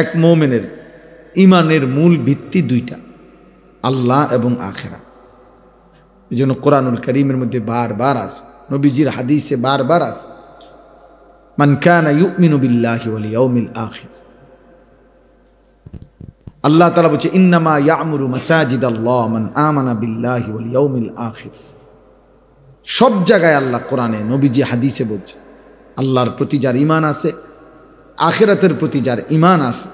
এক মুমিনের ঈমানের মূল ভিত্তি 2টা, আল্লাহ এবং আখেরাত। এই জন্য কোরআনুল কারীমের মধ্যে বারবার আছে, নবীজির হাদিসে বারবার আছে, মান কানা ইউমিনু বিল্লাহি ওয়াল ইয়াউমিল আখির। আল্লাহ তাআলা বলছে ইন্নামা ইয়ামুরু মাসাজিদাল্লাহ মান আমানা বিল্লাহি ওয়াল ইয়াউমিল আখির। সব জায়গায় আল্লাহ কোরআনে, নবীজি হাদিসে বলছে আল্লাহর প্রতি যার ঈমান আছে, আখিরাতের প্রতি যার ঈমান আছে,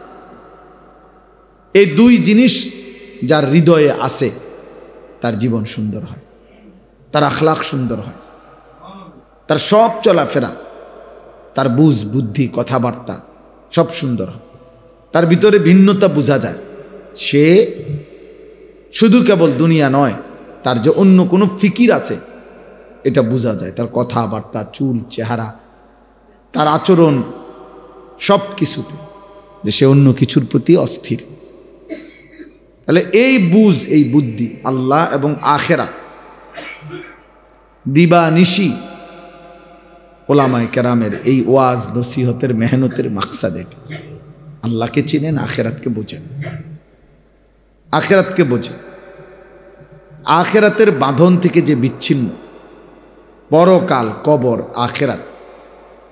এই 2 জিনিস যার হৃদয়ে আছে তার জীবন সুন্দর হয়, তার আখলাক সুন্দর হয়, তার সব চলাফেরা, তার বুঝ বুদ্ধি কথাবার্তা সব সুন্দর হয়, তার ভিতরে ভিন্নতা বোঝা যায়। সে শুধু কেবল দুনিয়া নয়, তার যে অন্য কোনো ফিকির আছে এটা বোঝা যায়, তার কথাবার্তা, চুল, চেহারা, তার আচরণ সব কিছুতে, যে সে অন্য কিছুর প্রতি অস্থির। তাহলে এই বুঝ, এই বুদ্ধি আল্লাহ এবং আখেরাত দিবা নিশি ওলামায়ে কেরামের এই ওয়াজ নসিহতের মেহনতের মাকসাদ এটা। আল্লাহকে চিনেন, আখেরাতকে বোঝেন, আখেরাতকে বোঝেন। আখেরাতের বাঁধন থেকে যে বিচ্ছিন্ন, পরকাল, কবর, আখেরাত,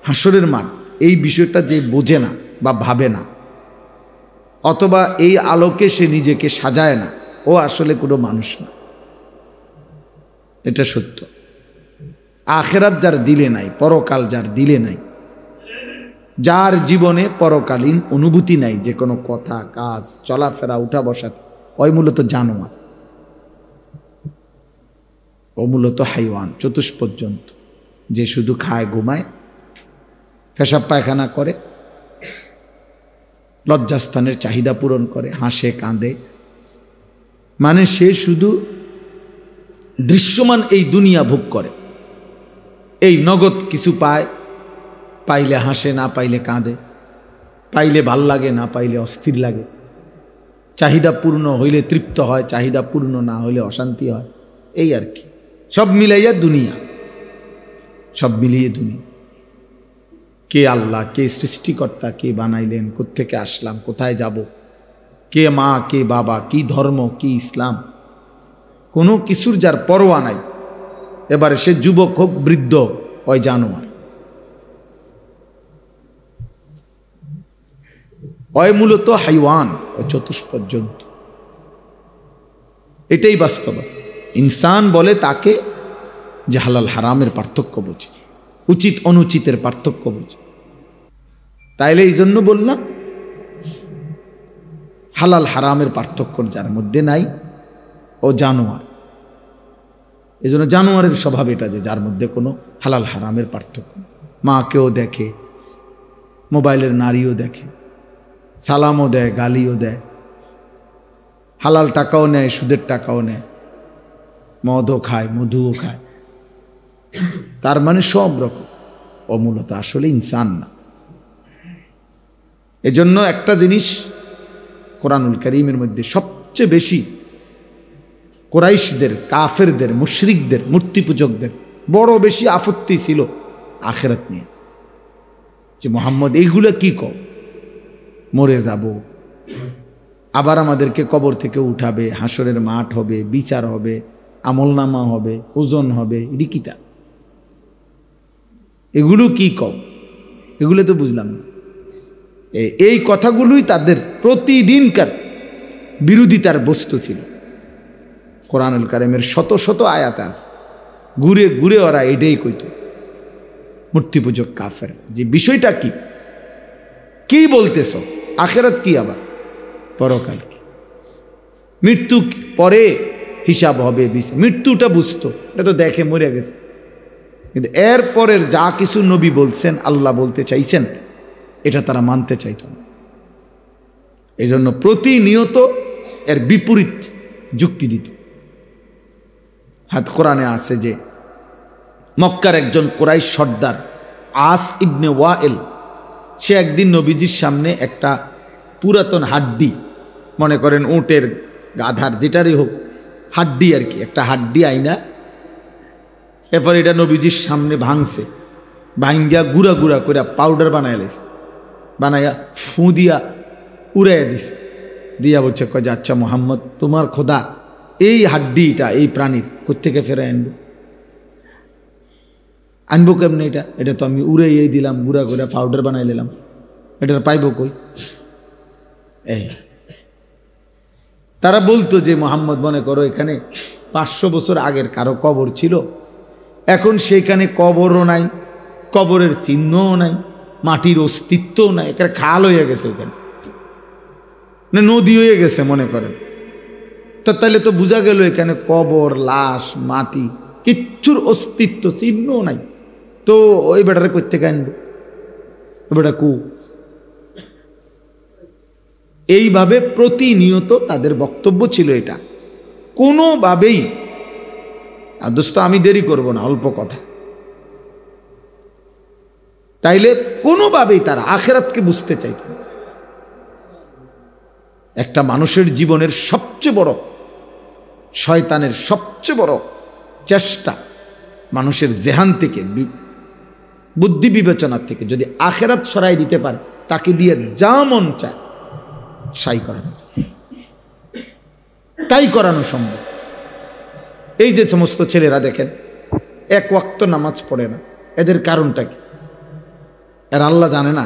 হাসরের মাঠ, এই বিষয়টা যে বোঝে না বা ভাবে না, অথবা এই আলোকে সে নিজেকে সাজায় না, ও আসলে কোনো মানুষ না। এটা সত্য। আখেরাত যার দিলে নাই, পরকাল যার দিলে নাই, যার জীবনে পরকালীন অনুভূতি নাই, যে কোনো কথা কাজ চলাফেরা উঠা বসাতে, ওই মূলত জানোয়ার, ও মূলত হাইওয়ান, চতুষ্পদ জন্তু, যে শুধু খায়, ঘুমায়, পেশাব পায়খানা করে, লজ্জাস্থানের চাহিদা পূরণ করে, হাসে কাঁদে। মানে সে শুধু দৃশ্যমান এই দুনিয়া ভোগ করে, এই নগদ কিছু পায়, পাইলে হাসে, না পাইলে কাঁদে, পাইলে ভাল লাগে, না পাইলে অস্থির লাগে, চাহিদা পূর্ণ হইলে তৃপ্ত হয়, চাহিদা পূর্ণ না হইলে অশান্তি হয়, এই আর কি। সব মিলাইয়া দুনিয়া, সব মিলিয়ে দুনিয়া। কে আল্লাহ, কে সৃষ্টিকর্তা, কে বানাইলেন, কোত্থেকে আসলাম, কোথায় যাব, কে মা, কে বাবা, কি ধর্ম, কি ইসলাম, কোনো কিছুর যার পরোয়া নাই। এবারে সে যুবক হোক, বৃদ্ধ, ওই জানোয়ার, ওই মূলত হাইওয়ান, ওই চতুষ্পদ জন্তু। এটাই বাস্তব। ইনসান বলে তাকে যে হালাল হারামের পার্থক্য বোঝে, উচিত অনুচিতের পার্থক্য বোঝে। তাইলে এই জন্য বললাম হালাল হারামের পার্থক্য যার মধ্যে নাই, ও জানোয়ার। এই জন্য জানোয়ারের স্বভাব এটা, যে যার মধ্যে কোনো হালাল হারামের পার্থক্য। মাকেও দেখে, মোবাইলের নারীও দেখে, সালামও দেয়, গালিও দেয়, হালাল টাকাও নেয়, সুদের টাকাও নেয়, মদও খায়, মধুও খায়, তার মানে সব রকম। ও মূলত আসলে ইনসান না। এজন্য একটা জিনিস কোরআনুল কারীমের মধ্যে সবচেয়ে বেশি কুরাইশদের, কাফেরদের, মুশরিকদের, মূর্তি পূজকদের বড় বেশি আপত্তি ছিল আখিরাত নিয়ে, যে মুহাম্মদ এইগুলো কি কও, মরে যাব, আবার আমাদেরকে কবর থেকে উঠাবে, হাসরের মাঠ হবে, বিচার হবে, আমলনামা হবে, ওজন হবে, রিকিতা, এগুলো কি কও, এগুলো তো বুঝলাম না। এই কথাগুলোই তাদের প্রতিদিনকার বিরোধিতার বস্তু ছিল। কোরআনুল কারীমের শত শত আয়াত আছে, ঘুরে ঘুরে ওরা এটাই কইত, মূর্তি পূজক কাফের, যে বিষয়টা কি, কি বলতেছ, আখিরাত কি, আবার পরকাল কি, মৃত্যু পরে হিসাব হবে, মৃত্যুটা বুঝতো, এটা তো দেখে মরে গেছে। কিন্তু এর পরের যা কিছু নবী বলছেন, আল্লাহ বলতে চাইছেন, এটা তারা মানতে চাইত না। এই জন্য প্রতিনিয়ত এর বিপরীত যুক্তি দিত। হাত কোরআনে আছে যে মক্কার একজন কুরাইশ সর্দার আস ইবনে ওয়াইল, সে একদিন নবীজির সামনে একটা পুরাতন হাড্ডি, মনে করেন উটের গাধার যেটারই হোক হাড্ডি আর কি, একটা হাড্ডি আইনা এরপর এটা নবীজির সামনে ভাঙছে, ভাঙ্গিয়া গুড়া গুড়া করে পাউডার বানাইলেছে, বানাইয়া ফু দিয়া উড়াইয়া দিছে, দিয়া বলছে কয়ে আচ্ছা মোহাম্মদ তোমার খোদা এই হাড্ডিটা এই প্রাণীর কোত্থেকে ফেরে আনবো কেমনে? এটা তো আমি উড়াইয়াই দিলাম, গুড়া করে পাউডার বানাই নিলাম, এটা পাইব কই? এই তারা বলতো যে মোহাম্মদ মনে করো এখানে 500 বছর আগের কারো কবর ছিল, এখন সেখানে কবরও নাই, কবরের চিহ্নও নাই, মাটির অস্তিত্বও নাই, এখানে খাল হয়ে গেছে, ওখানে নদী হয়ে গেছে মনে করেন। তো তাহলে তো বোঝা গেল এখানে কবর, লাশ, মাটি কিচ্ছুর অস্তিত্ব চিহ্নও নাই, তো ওই বেটারে করতে আনবো, ওই বেটা কু। এইভাবে প্রতিনিয়ত তাদের বক্তব্য ছিল এটা। কোনোভাবেই, আর দোস্ত আমি দেরি করব না, অল্প কথা, তাইলে কোনোভাবেই তারা আখিরাতকে বুঝতে চাইত না। একটা মানুষের জীবনের সবচেয়ে বড়, শয়তানের সবচেয়ে বড় চেষ্টা, মানুষের জেহান থেকে, বুদ্ধি বিবেচনার থেকে যদি আখিরাত সরাই দিতে পারে, তাকে দিয়ে যা মন চায় সাই করানো যায়, তাই করানো সম্ভব। এই যে সমস্ত ছেলেরা দেখেন এক ওয়াক্ত নামাজ পড়ে না, এদের কারণটা কি? এর আল্লাহ জানে না?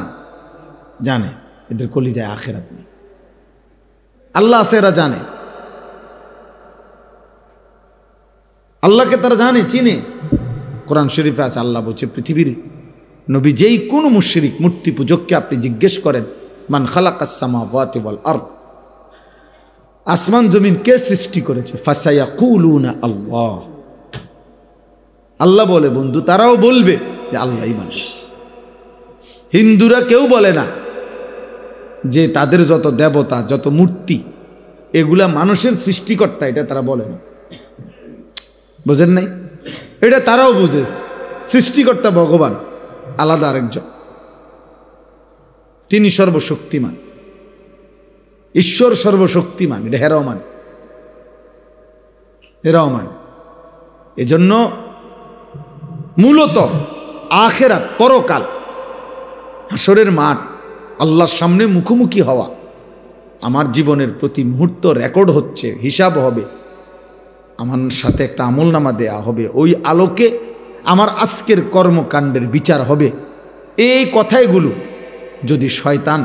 জানে। এদের কলিজায় আখিরাত নেই। আল্লাহ আছে, এরা জানে, আল্লাহকে তারা জানে, চিনে। কোরআন শরীফে আছে, আল্লাহ বলছে পৃথিবীর নবী যেই কোনো মুশরিক মূর্তি পূজককে আপনি জিজ্ঞেস করেন মান খালাকাস সামাওয়াতি ওয়াল আরদ, আসমান জমিন কে সৃষ্টি করেছে, ফাসায়াকুলুনা আল্লাহ, আল্লাহ বলে বন্ধু, তারাও বলবে যে আল্লাহই মানে। হিন্দুরা কেউ বলে না যে তাদের যত দেবতা, যত মূর্তি, এগুলা মানুষের সৃষ্টিকর্তা, এটা তারা বলে না। বোঝেন নাই? এটা তারাও বুঝে, সৃষ্টিকর্তা ভগবান আলাদা আরেকজন, তিনি সর্বশক্তিমান, ঈশ্বর সর্বশক্তিমান, এটা হেরাও মানে, হেরাও মানে। এজন্য মূলত আখিরাত, পরকাল, হাসরের মাঠ, আল্লাহর সামনে মুখোমুখি হওয়া, আমার জীবনের প্রতি মুহূর্ত রেকর্ড হচ্ছে, হিসাব হবে, আমার সাথে একটা আমলনামা দেয়া হবে, ওই আলোকে আমার আজকের কর্মকাণ্ডের বিচার হবে। এই কথাগুলো যদি শয়তান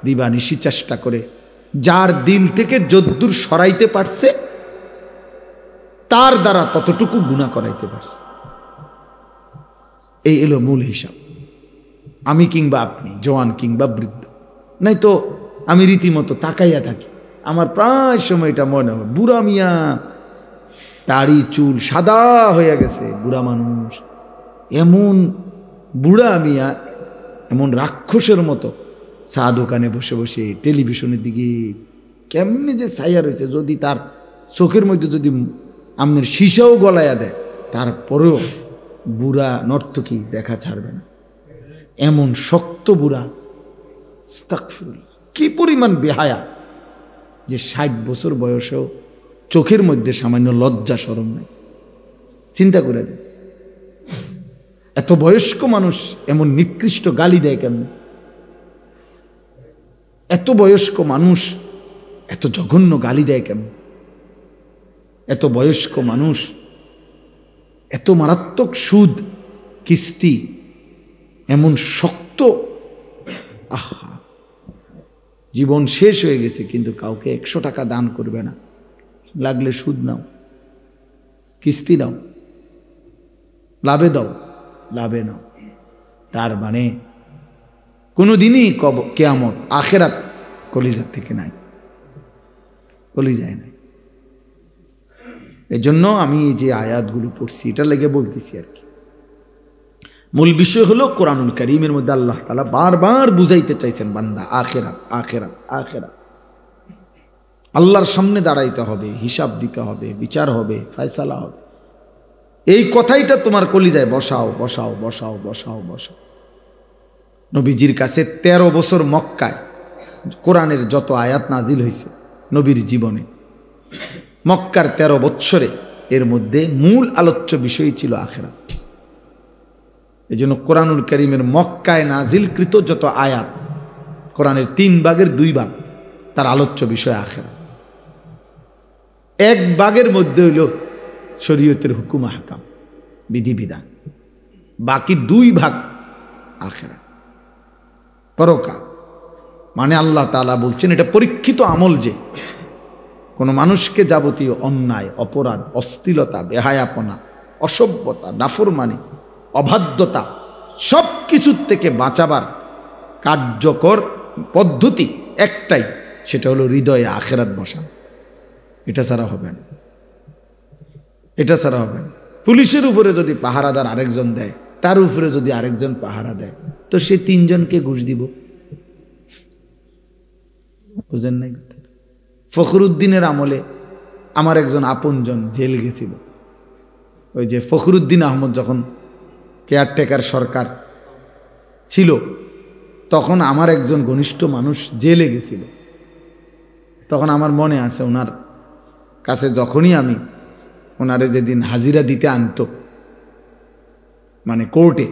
দিবানিশি চেষ্টা করে, যার দিল থেকে যদ্দূর সরাইতে পারছে তার দ্বারা ততটুকু গুনাহ করাইতে পারছে, এই এলো মূল হিসাব। আমি কিংবা আপনি, জওয়ান কিংবা বৃদ্ধ, নাই তো আমি রীতিমতো তাকাইয়া থাকি, আমার প্রায় সময়টা মনে হয় বুড়া মিয়া, দাড়ি চুল সাদা হয়ে গেছে, বুড়া মানুষ, এমন বুড়া মিয়া, এমন রাক্ষসের মতো চা দোকানে বসে বসে টেলিভিশনের দিকে কেমনে যে ছায়া রয়েছে, যদি তার চোখের মধ্যে যদি আমনের সীসাও গলাইয়া দেয়, তারপরেও বুড়া নর্তকী দেখা ছাড়বে না, এমন শক্ত বুড়া। আস্তাগফিরুল্লাহ, কি পরিমাণ বেহায়া যে 60 বছর বয়সেও চোখের মধ্যে সামান্য লজ্জা শরম নেই। চিন্তা করে দেন, এত বয়স্ক মানুষ এমন নিকৃষ্ট গালি দেয় কেমন? এত বয়স্ক মানুষ এত জঘন্য গালি দেয় কেমন? এত বয়স্ক মানুষ এত মারাত্মক সুদ, কিস্তি, এমন শক্ত, আহা, জীবন শেষ হয়ে গেছে কিন্তু কাউকে 100 টাকা দান করবে না, লাগলে সুদ নাও, কিস্তি নাও, লাভে দাও, লাভে নাও। তার মানে কোনোদিনই কিয়ামত, আখিরাত কলিজার থেকে নাই, কলিজায় নাই। এজন্য আমি এই যে আয়াতগুলো পড়ছি, এটা লেগে বলতেছি আর কি, মূল বিষয় হলো কোরআনুল কারীমের মধ্যে আল্লাহ তাআলা বারবার বুঝাইতে চাইছেন, বান্দা আখিরাত আখিরাত আখিরাত, আল্লাহর সামনে দাঁড়াইতে হবে, হিসাব দিতে হবে, বিচার হবে, ফয়সালা হবে। এই কথাইটা তোমার কলিজায় বসাও বসাও বসাও বসাও বসাও। নবীজির কাছে 13 বছর মক্কায় কোরআনের যত আয়াত নাজিল হয়েছে নবীর জীবনে, মক্কার 13 বৎসরে এর মধ্যে মূল আলোচ্য বিষয় ছিল আখিরাত। এই জন্য কোরআনুল কারীমের মক্কায় নাজিলকৃত যত আয়াত, কোরআনের 3 ভাগের 2 ভাগ তার আলোচ্য বিষয় আখিরাত। 1 ভাগের মধ্যে হইল শরীয়তের হুকুম আহকাম, বিধিবিধান, বাকি 2 ভাগ আখিরাত, পরকাল। মানে আল্লাহ তাআলা বলছেন এটা পরীক্ষিত আমল, যে কোনো মানুষকে যাবতীয় অন্যায়, অপরাধ, অশ্লীলতা, বেহায়াপনা, অসভ্যতা, নাফরমানি, অবাধ্যতা সব কিছুর থেকে বাঁচাবার কার্যকর পদ্ধতি একটাই, সেটা হলো হৃদয়ে আখিরাত বসা। এটা ছাড়া হবে না, এটা ছাড়া হবে না। পুলিশের উপরে যদি পাহারাদার আরেকজন দেয়, তার উপরে যদি আরেকজন পাহারা দেয়, তো সে 3 জনকে ঘুষ দিব। বুঝেন নাই? ফখরুদ্দিনের আমলে আমার একজন আপনজন জেল গেছিল। ওই যে ফখরুদ্দিন আহমদ যখন কেয়ারটেকার সরকার ছিল, তখন আমার একজন ঘনিষ্ঠ মানুষ জেলে গেছিল। তখন আমার মনে আছে, ওনার কাছে যখনই আমি ওনারে যেদিন হাজিরা দিতে আনতো, মানে কোর্টে,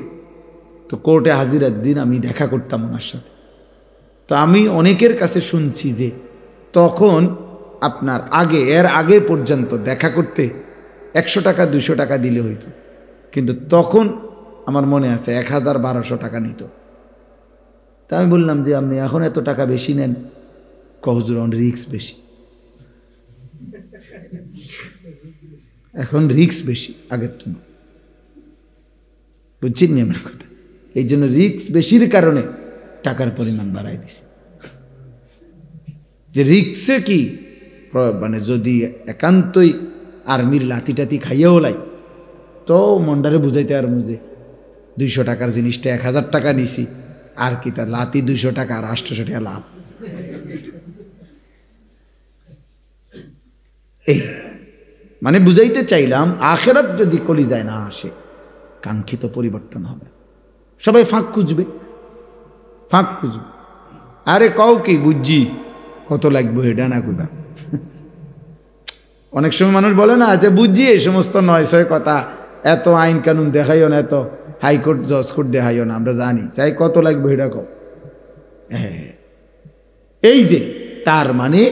তো কোর্টে হাজিরার দিন আমি দেখা করতাম ওনার সাথে। তো আমি অনেকের কাছে শুনছি যে তখন আপনার এর আগে পর্যন্ত দেখা করতে 100 টাকা 200 টাকা দিলে হইতো, কিন্তু তখন আমার মনে আছে 1000-1200 টাকা নিত। তা আমি বললাম যে আপনি এখন এত টাকা বেশি নেন? হুজুর রিস্ক বেশি, এখন রিস্ক বেশি আগের তুলনায়। বুঝছেন নি আমার কথা? এই জন্য রিস্ক বেশির কারণে টাকার পরিমাণ বাড়াই দিছে। যে রিক্সে কি মানে যদি একান্তই আর্মির লাতি টাতি খাইয়াও লাই, তো মন্ডারে বুঝাইতে আর মুঝে 200 টাকার জিনিসটা 1000 টাকা নিছি, আর কি তার লাতি 200 টাকা আর 800 টাকা লাভ। এই মানে বুঝাইতে চাইলাম, আখিরাত যদি কলিজায় না আসে, কাঙ্ক্ষিত পরিবর্তন হবে। সবাই ফাঁক খুঁজবে, ফাঁক খুঁজবে। আরে কও কি বুঝছি, কত লাগবে এটা না কুদা। অনেক সময় মানুষ বলে না, আচ্ছা বুঝছি, এই সমস্ত 900 কথা, এত আইন কানুন দেখাইও না, এত হাইকোর্ট জজ কোর্ট দেখাইও না, আমরা জানি, চাই কত লাগবে এটা কও। হ্যাঁ, এই যে তার মানে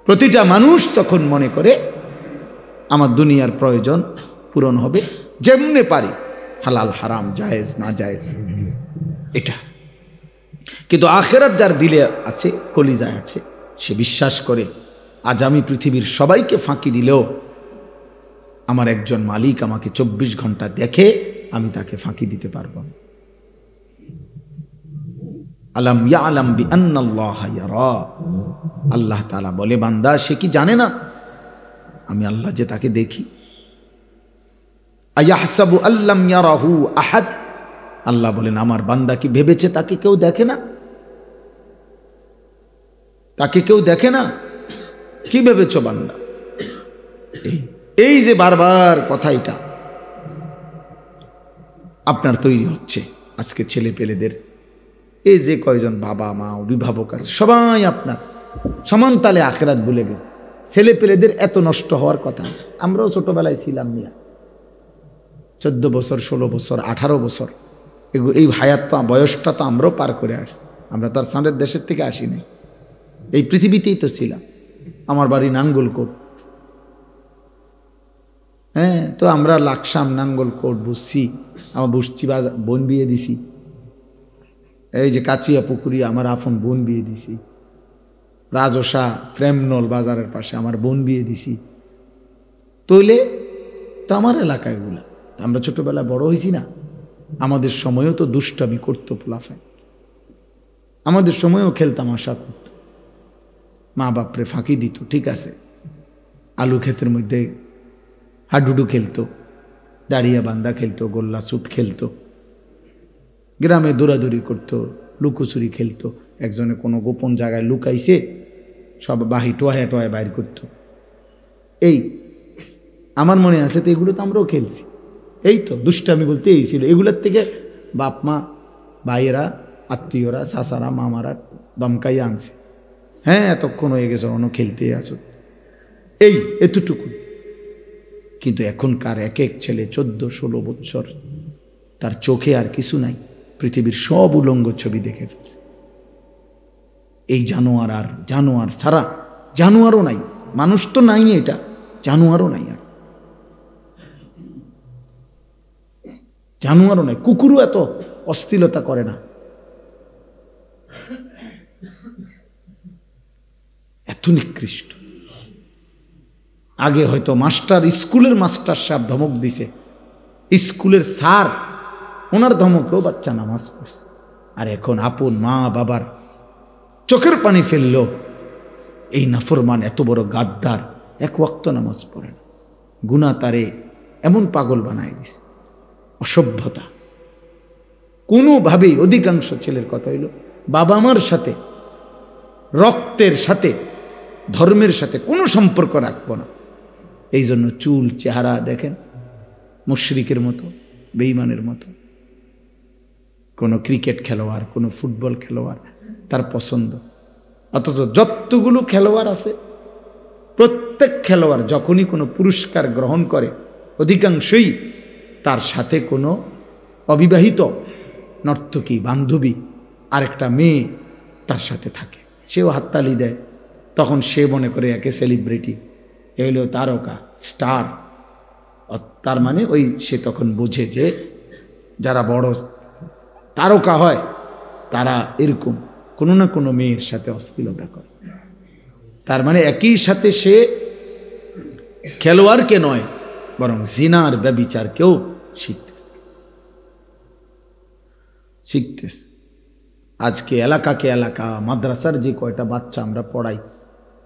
প্রতিটা মানুষ তখন মনে করে আমার দুনিয়ার প্রয়োজন পূরণ হবে, যেমনে পারি, হালাল হারাম জায়েজ না জায়েজ এটা। কিন্তু আখিরাত যার দিলে আছে, কলিজায় আছে, সে বিশ্বাস করে আজ আমি পৃথিবীর সবাইকে ফাঁকি দিলেও আমার একজন মালিক আমাকে 24 ঘন্টা দেখে, আমি তাকে ফাঁকি দিতে পারবো না। আলাম ইয়ালাম বিআন্নাল্লাহ ইয়ারা, আল্লাহ তাআলা বলে, বান্দা সে কি জানে না আমি আল্লাহ যে তাকে দেখি। আয়াহসাবু আল্লাম ইয়ারাহু আহাদ, আল্লাহ বলেন আমার বান্দা কি ভেবেছে তাকে কেউ দেখে না? তাকে কেউ দেখে না? কি ভেবেছো বান্দা? এই যে বারবার কথা, এটা আপনার তৈরি হচ্ছে আজকে ছেলে পেলেদের, এই যে কয়জন বাবা মা অভিভাবক আছে, সবাই আপনার সমান তালে আখিরাত ভুলে গেছে। ছেলে পেলেদের এত নষ্ট হওয়ার কথা, আমরাও ছোটবেলায় ছিলাম মিয়া, 14 বছর 16 বছর 18 বছর, এই হায়াত তো বয়সটা তো আমরাও পার করে আসছি। আমরা তো আর চাঁদের দেশের থেকে আসি নাই, এই পৃথিবীতেই তো ছিলাম। আমার বাড়ি নাঙ্গলকোট, হ্যাঁ, তো আমরা লাকসাম নাঙ্গলকোট বুঝছি, আমার বুঝছি বোন বিয়ে দিছি, এই যে কাছিয়া পুকুরি আমার আপন বোন বিয়ে দিছি, রাজশা প্রেমনল বাজারের পাশে আমার বোন বিয়ে দিছি। তৈলে তো আমার এলাকা এগুলা, আমরা ছোটবেলা বড় হয়েছি না, আমাদের সময়ও তো দুষ্টামি করতো পোলাফায়, আমাদের সময়ও খেলতাম, আশা করত, মা বাপরে ফাঁকি দিত, ঠিক আছে, আলু ক্ষেতের মধ্যে হাডুডু খেলতো, দাঁড়িয়ে বান্দা খেলতো, গোল্লা ছুট খেলতো, গ্রামে দৌড়াদৌড়ি করতো, লুকোচুরি খেলতো। একজনে কোনো গোপন জায়গায় লুকাইছে, সব বাহি টোয়া টোয়া বাইর করতো। এই আমার মনে আছে, তো এগুলো তো আমরাও খেলছি। এই তো দুষ্টামি বলতে এই ছিল। এগুলোর থেকে বাপ মা, ভাইয়েরা, আত্মীয়রা, চাচারা, মামারা দমকাই আনছে। হ্যাঁ, এতক্ষণ হয়ে গেছে, অন্য খেলতে আসো, এই এতটুকু। কিন্তু এখনকার এক এক ছেলে 14-16 বছর, তার চোখে আর কিছু নাই, পৃথিবীর সব উলঙ্গ ছবি দেখে ফেলছে। এই জানোয়ার আর জানোয়ার ছাড়া, জানোয়ারও নাই, মানুষ তো নাই, এটা জানোয়ারও নাই, আর জানোয়ারও নাই। কুকুরও এত অশ্লীলতা করে না, এত নিকৃষ্ট। আগে হয়তো মাস্টার, স্কুলের মাস্টার সাহেব ধমক দিছে, স্কুলের স্যার, ওনার ধমকেও বাচ্চা নামাজ পড়ছে। আর এখন আপন মা বাবার চোখের পানি ফেললো এই নাফরমান এত বড় গাদ্দার এক ওয়াক্ত নামাজ পড়ে না। গুনাহ তারে এমন পাগল বানায় দিছে, অসভ্যতা। কোনোভাবেই অধিকাংশ ছেলের কথা হইল বাবা মার সাথে, রক্তের সাথে, ধর্মের সাথে কোনো সম্পর্ক রাখবো না। এই জন্য চুল চেহারা দেখেন মুশরিকের মতো, বেঈমানের মতো। কোনো ক্রিকেট খেলোয়াড়, কোনো ফুটবল খেলোয়াড় তার পছন্দ, অথচ যতগুলো খেলোয়াড় আছে প্রত্যেক খেলোয়াড় যখনই কোনো পুরস্কার গ্রহণ করে অধিকাংশই তার সাথে কোনো অবিবাহিত নর্তকী বান্ধবী আরেকটা মেয়ে তার সাথে থাকে, সেও হাততালি দেয়। তখন সে মনে করে একে সেলিব্রিটি, এ হলো তারকা, স্টার। তার মানে ওই সে তখন বোঝে যে যারা বড় তারকা হয় তারা এরকম কোনো না কোনো মেয়ের সাথে অশ্লীলতা করে। তার মানে একই সাথে সে খেলোয়াড়কে নয় বরং জিনার ব্যভিচারকেও শিখতেছে। আজকে এলাকাকে এলাকা, মাদ্রাসার যে কয়টা বাচ্চা আমরা পড়াই,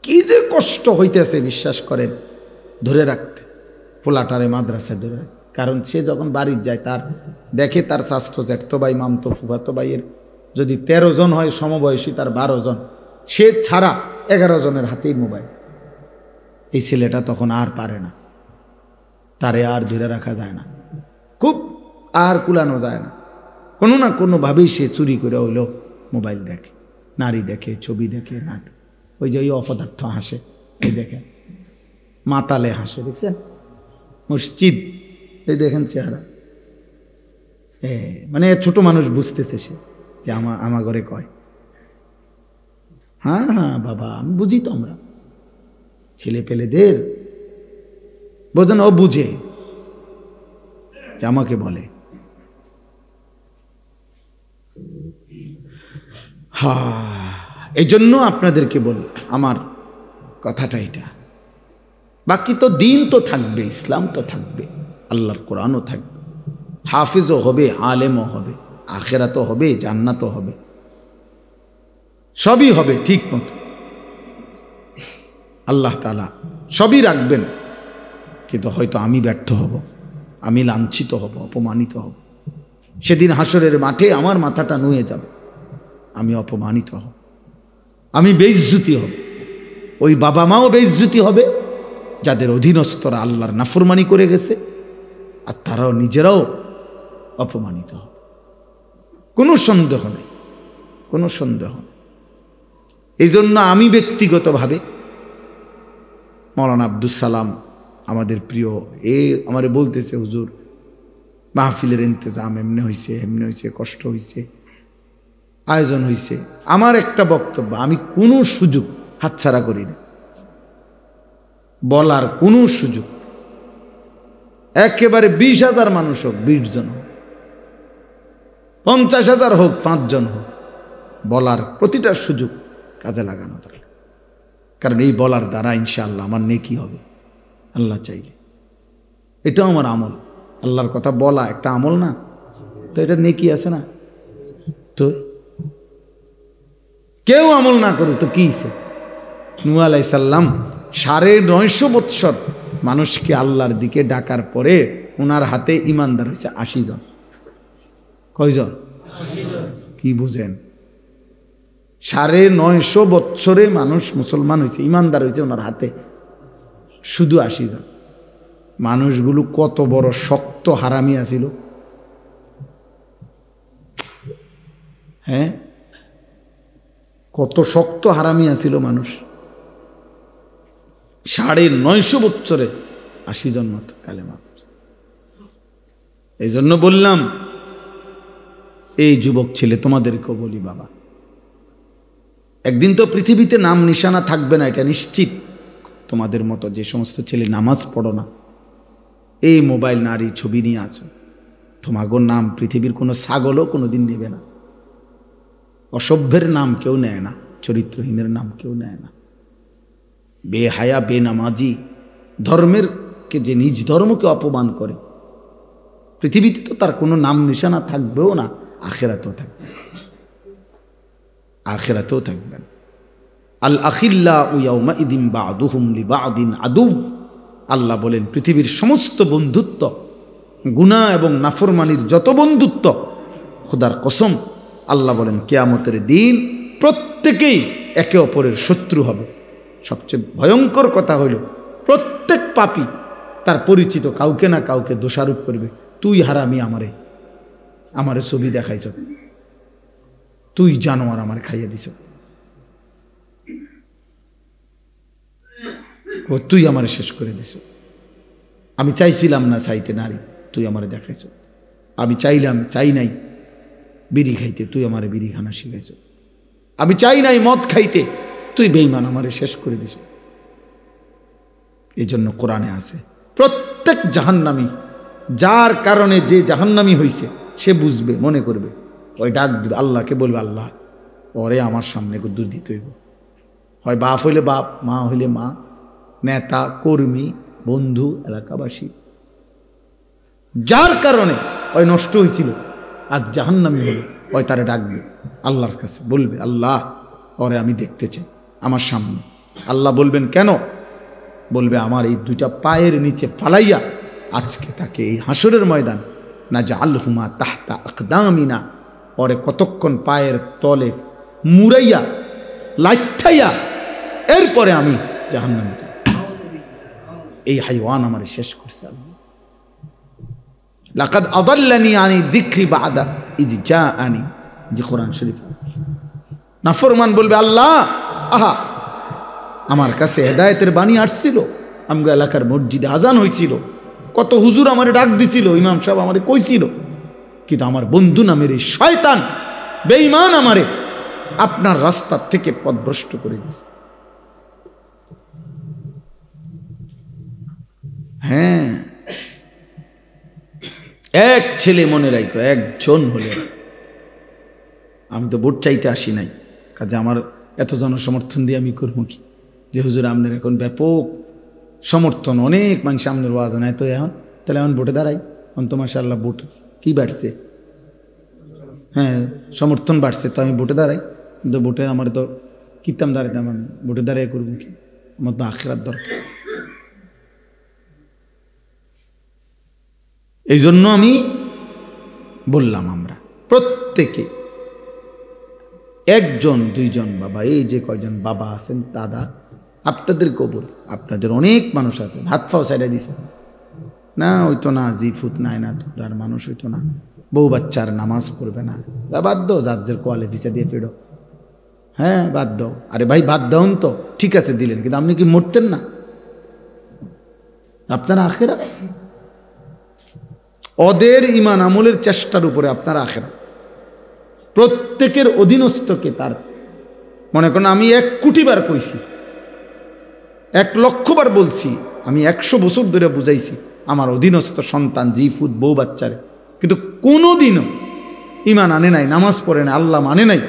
কি যে কষ্ট হইতেছে বিশ্বাস করেন ধরে রাখতে, পোলাটারে মাদ্রাসায় ধরে রাখতে। কারণ সে যখন বাড়ির যায় তার দেখে তার স্বাস্থ্য জ্যাঠতো ভাই, মামতো, ফুফাতো ভাইয়ের যদি 13 জন হয় সমবয়সী, তার 12 জন, সে ছাড়া 11 জনের হাতেই মোবাইল। এই ছেলেটা তখন আর পারে না, তারে আর ধরে রাখা যায় না, খুব আর কুলানো যায় না। কোনো না কোনোভাবেই সে চুরি করে হইলেও মোবাইল দেখে, নারী দেখে, ছবি দেখে, নাটক। ওই যে ওই অপদার্থ হাসে, এই দেখেন মাতালে হাসে, দেখছেন মসজিদ, এই দেখেন চেহারা। মানে ছোট মানুষ বুঝতেছে সে যে আমার ঘরে কয়, হ্যাঁ হ্যাঁ বাবা আমি বুঝি তো, আমরা ছেলে পেলেদের বোঝেন, ও বুঝে যে আমাকে বলে। এই জন্য আপনাদেরকে বল, আমার কথাটা এটা। বাকি তো দিন তো থাকবে, ইসলাম তো থাকবে, আল্লাহর কোরআনও থাকবে, হাফিজও হবে, আলেমও হবে, আখেরাতও হবে, জান্নাতও হবে, সবই হবে ঠিক মতো। আল্লাহ তাআলা সবই রাখবেন, কিন্তু হয়তো আমি ব্যর্থ হব, আমি লাঞ্ছিত হব, অপমানিত হব। সেদিন হাসরের মাঠে আমার মাথাটা নুয়ে যাবে, আমি অপমানিত হব, আমি বেইজ্জতি হব। ওই বাবা মাও বেইজ্জতি হবে যাদের অধীনস্থরা আল্লাহর নাফরমানি করে গেছে, আর তারাও নিজেরাও অপমানিত হবে। কোনো সন্দেহ নেই, কোনো সন্দেহ নেই। এই জন্য আমি ব্যক্তিগতভাবে মৌলানা আব্দুস সালাম আমাদের প্রিয়, আমারে বলতেছে হুজুর মাহফিলের ইন্তজাম এমনি হয়েছে, এমনি হয়েছে, কষ্ট হয়েছে, আয়োজন হয়েছে। আমার একটা বক্তব্য, আমি কোনো সুযোগ হাতছাড়া করি না, বলার কোনো সুযোগ। একেবারে 20,000 মানুষ হোক, 20 জন হোক, 50,000 হোক, 5 জন হোক, বলার প্রতিটা সুযোগ কাজে লাগানো দরকার। কারণ এই বলার দ্বারা ইনশাআল্লাহ আমার নেকি হবে, আল্লাহ চাইলে। এটাও আমার আমল, আল্লাহর কথা বলা একটা আমল না, তো এটা নেকি আছে না? তো কেউ আমল না করুক তো কি হইছে? নূহ আলাইহিস সালাম 950 বৎসর মানুষকে আল্লাহর দিকে ডাকার পরে ওনার হাতে ইমানদার হয়েছে 80 জন। কয়জন? কি বুঝেন? 950 বছরে মানুষ মুসলমান হয়েছে, ইমানদার হয়েছে ওনার হাতে শুধু 80 জন। মানুষগুলো কত বড় শক্ত হারামি আছিল। হ্যাঁ, কত শক্ত হারামি আছিল মানুষ। 950 বছরে 80 জন মাত্র কালেমা। এই জন্য বললাম, এই যুবক ছেলে তোমাদেরকেও বলি, বাবা একদিন তো পৃথিবীতে নাম নিশানা থাকবে না, এটা নিশ্চিত। তোমাদের মতো যে সমস্ত ছেলে নামাজ পড়ো না, এই মোবাইল নারী ছবি নিয়ে আছো, তোমাগো নাম পৃথিবীর কোনো ছাগলও কোনোদিন নেবে না। অসভ্যের নাম কেউ নেয় না, চরিত্রহীনের নাম কেউ নেয় না। বেহায়া বেনামাজি ধর্মের কে যে নিজ ধর্মকে অপমান করে, পৃথিবীতে তো তার কোনো নাম নিশানা থাকবেও না, আখিরাতেও থাকবে, আখিরাতেও থাকবেন। আল আখিল্লাউ ইয়াউমাইদিন বা'দুহুম লিবা'দিন আদু। আল্লাহ বলেন পৃথিবীর সমস্ত বন্ধুত্ব, গুনাহ এবং নাফরমানির যত বন্ধুত্ব, খোদার কসম আল্লাহ বলেন কিয়ামতের দিন প্রত্যেকেই একে অপরের শত্রু হবে। সবচেয়ে ভয়ঙ্কর কথা হইল, প্রত্যেক পাপী তার পরিচিত কাউকে না কাউকে দোষারোপ করবে। তুই হারামি, আমারে ছবি দেখাইছ, তুই জানোয়ার, আমার খাইয়ে দিছ, তুই আমারে শেষ করে দিছ। আমি চাইছিলাম না চাইতে নারী, তুই আমারে দেখাইছ। আমি চাইলাম, চাই নাই বিড়ি খাইতে, তুই আমারে বিড়ি খানা শিখাইছ। আমি চাই নাই মদ খাইতে, তুই বেঈমান, আমারে শেষ করে দিছ। এই জন্য কোরআনে আছে প্রত্যেক জাহান্নামী, যার কারণে যে জাহান্নামী হইছে সে বুঝবে, মনে করবে, ওই ডাক দিবে আল্লাহকে, বলবে আল্লাহ ওরে আমার সামনে দূর দিতে হইব। হয় বাপ হইলে বাপ, মা হইলে মা, নেতা কর্মী বন্ধু এলাকাবাসী, যার কারণে ওই নষ্ট হয়েছিল আজ জাহান্নামী হলো, ওই তারে ডাকবে আল্লাহর কাছে, বলবে আল্লাহ ওরে আমি দেখতে চাই আমার সামনে। আল্লাহ বলবেন কেন? বলবে আমার এই দুইটা পায়ের নিচে ফালাইয়া আজকে তাকে এই হাসরের ময়দান না জাআলহুমা তাহতা আকদামিনা, ওরে কতক্ষণ পায়ের তলে মুরাইয়া লাইঠাইয়া এরপরে আমি জাহান্নামে যাব। এই হাইওয়ান আমারে শেষ করছে। লাকাদ আদাল্লানি আনি যিকরি বাদা ইজ জাআনি, যে কোরআন শরীফ। নাফরমান বলবে আল্লাহ, আহা আমার কাছে হেদায়েতের বাণী আসছিল, আমগো এলাকার মসজিদে আজান হয়েছিল, কত হুজুর আমারে ডাক দিছিল, ইমাম সাহেব আমারে কইছিল, কিন্তু আমার বন্ধু নামের এই শয়তান বেঈমান আমারে আপনার রাস্তার থেকে পথভ্রষ্ট করে দিয়েছে। হ্যাঁ, এক ছেলে মনে রাখো, একজন হলে। আমি তো ভোট চাইতে আসি নাই, কাজে আমার এত জনসমর্থন দিয়ে আমি করবো কি? যে হুজুর আমাদের এখন ব্যাপক সমর্থন, অনেক মানুষ আমাদের ওয়াজ নাই তো এখন, তাহলে এখন ভোটে দাঁড়াই। এখন তো মাশাআল্লাহ ভোট কি বাড়ছে, হ্যাঁ সমর্থন বাড়ছে, তো আমি ভোটে দাঁড়াই। কিন্তু ভোটে আমার তো কিতাম দাঁড়াইতাম, আমি ভোটে দাঁড়াই করবো কি? আমার তো আখিরাত দরকার। এই জন্য আমি বললাম, আমরা প্রত্যেকে একজন দুইজন বাবা, এই যে কয়জন বাবা আছেন দাদা, আপনাদেরকেও বলি, আপনাদের অনেক মানুষ আছেন হাত ফাও সাইডা দিয়েছেন, না হইতো না, জিফুত নাই না তোর মানুষ হইতো না, বউ বাচ্চার নামাজ পড়বে না, বাদ দাও, যার কোয়ালিফিসা দিয়ে ফেরো, হ্যাঁ বাদ দাও। আরে ভাই বাদ দাও তো, ঠিক আছে দিলেন, কিন্তু আপনি কি মরতেন না? আপনারা আখেরাত, ওদের ইমান আমলের চেষ্টার উপরে আপনারা আখেরাত। প্রত্যেকের অধীনস্থকে তার, মনে করেন আমি 1 কোটি বার কইছি, 1 লক্ষ বার বলছি, আমি 100 বছর ধরে বুঝাইছি আমার অধীনস্থ সন্তান জিফুত বউ বাচ্চারে, কিন্তু কোনোদিনও ইমান আনে নাই, নামাজ পড়ে না, আল্লাহ মানে নাই,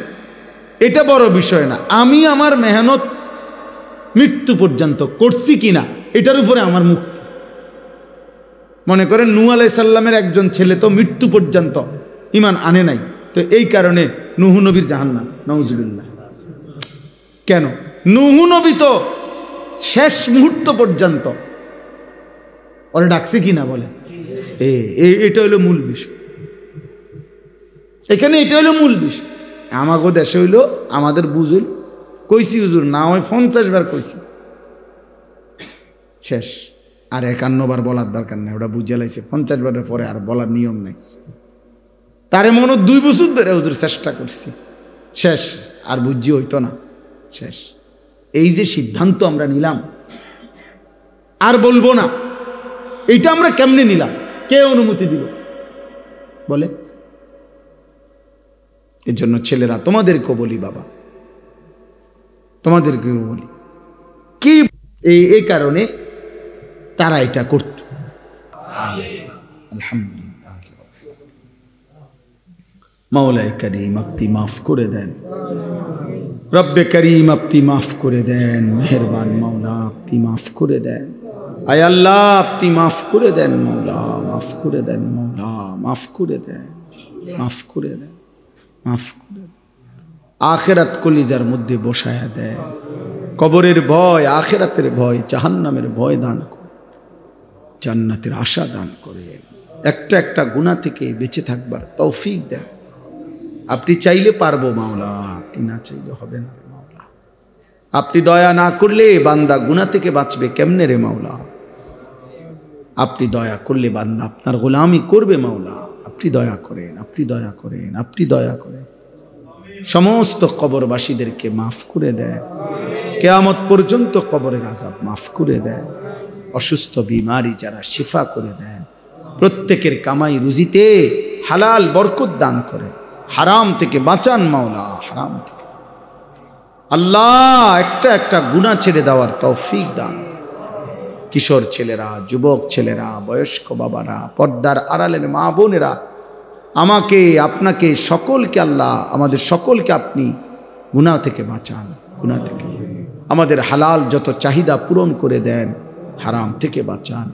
এটা বড় বিষয় না। আমি আমার মেহনত মৃত্যু পর্যন্ত করছি কিনা এটার উপরে আমার মুক্তি। মনে করেন নূহ আলাইহিস সালামের একজন ছেলে তো মৃত্যু পর্যন্ত ইমান আনে নাই, তো এই কারণে নূহ নবীর জাহান্নাম, নাউজুবিল্লাহ। কেন? নূহ নবী তো শেষ মুহূর্ত পর্যন্ত ওরা ডাকছে কিনা বলে, এটা হলো মূল বিষয়। এখানে এটা হলো মূল বিষয়। আমাগো দেশে হইল আমাদের বুঝুন কইছি হুজুর না হয় 50 বার কইছি, শেষ। আর 51 বার বলার দরকার নেই, ওটা বুঝে লাইছে। 50 বারের পরে আর বলার নিয়ম নেই। তারে মনে 2 বছর ধরে হুজুর চেষ্টা করছি, শেষ। আর বুঝি হইতো না, শেষ। এই যে সিদ্ধান্ত আমরা নিলাম আর বলবো না, এইটা আমরা কেমনে নিলাম? কে অনুমতি দিল বলে? এর জন্য ছেলেরা তোমাদেরকেও বলি, বাবা তোমাদেরকেও বলি, কি এই কারণে তারা এটা করত। আলহামদুলিল্লাহ। মাওলায়ে করিম আপনি মাফ করে দেন, রব্বে করিম আপনি মাফ করে দেন, মেহেরবান মাওলা আপনি মাফ করে দেন। আয় আল্লাহ আপনি মাফ করে দেন মাওলা, মাফ করে দেন মাওলা, মাফ করে দেন, মাফ করে দেন, মাফ করে দেন। আখিরাত কলিজার মধ্যে বসায়া দেন, কবরের ভয়, আখিরাতের ভয়, জাহান্নামের ভয় দান করে, জান্নাতের আশা দান করে, একটা একটা গুনাহ থেকে বেঁচে থাকবার তৌফিক দেন। আপনি চাইলে পারবো মাওলা, আপনি না চাইলে হবে না মাওলা। আপনি দয়া না করলে বান্দা গুনাহ থেকে বাঁচবে কেমনে রে মাওলা? আপনি দয়া করলে বান্দা আপনার গোলামি করবে মাওলা। আপনি দয়া করেন, আপনি দয়া করেন, আপনি দয়া করেন। সমস্ত কবরবাসীদেরকে মাফ করে দেন, কিয়ামত পর্যন্ত কবরের আযাব মাফ করে দেন। অসুস্থ বিমারি যারা শিফা করে দেন, প্রত্যেকের কামাই রুজিতে হালাল বরকত দান করে, হারাম থেকে বাঁচান মাওলা, হারাম থেকে। আল্লাহ একটা একটা গুনাহ ছেড়ে দেওয়ার তৌফিক দান। কিশোর ছেলেরা, যুবক ছেলেরা, বয়স্ক বাবারা, পর্দার আড়ালের মা বোনেরা, আমাকে আপনাকে সকলকে আল্লাহ, আমাদের সকলকে আপনি গুনাহ থেকে বাঁচান, গুনাহ থেকে। আমাদের হালাল যত চাহিদা পূরণ করে দেন, হারাম থেকে বাঁচান।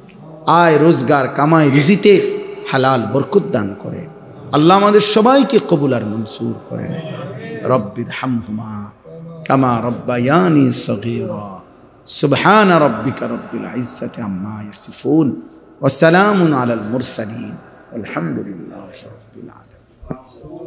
আয় রোজগার কামাই রুজিতে হালাল বরকত দান করে আল্লাহ আমাদের সবাইকে কবুল আর মনসুর করেন। রব্বির হামহুমা কামা রব্বায়ানি সগীরা। সুবহান রাব্বিকা রব্বিল ইজ্জাতি আম্মা ইয়াসিফুন ওয়া সালামুন আলাল মুরসালিন। আলহামদুলিল্লাহি রাব্বিল আলামিন।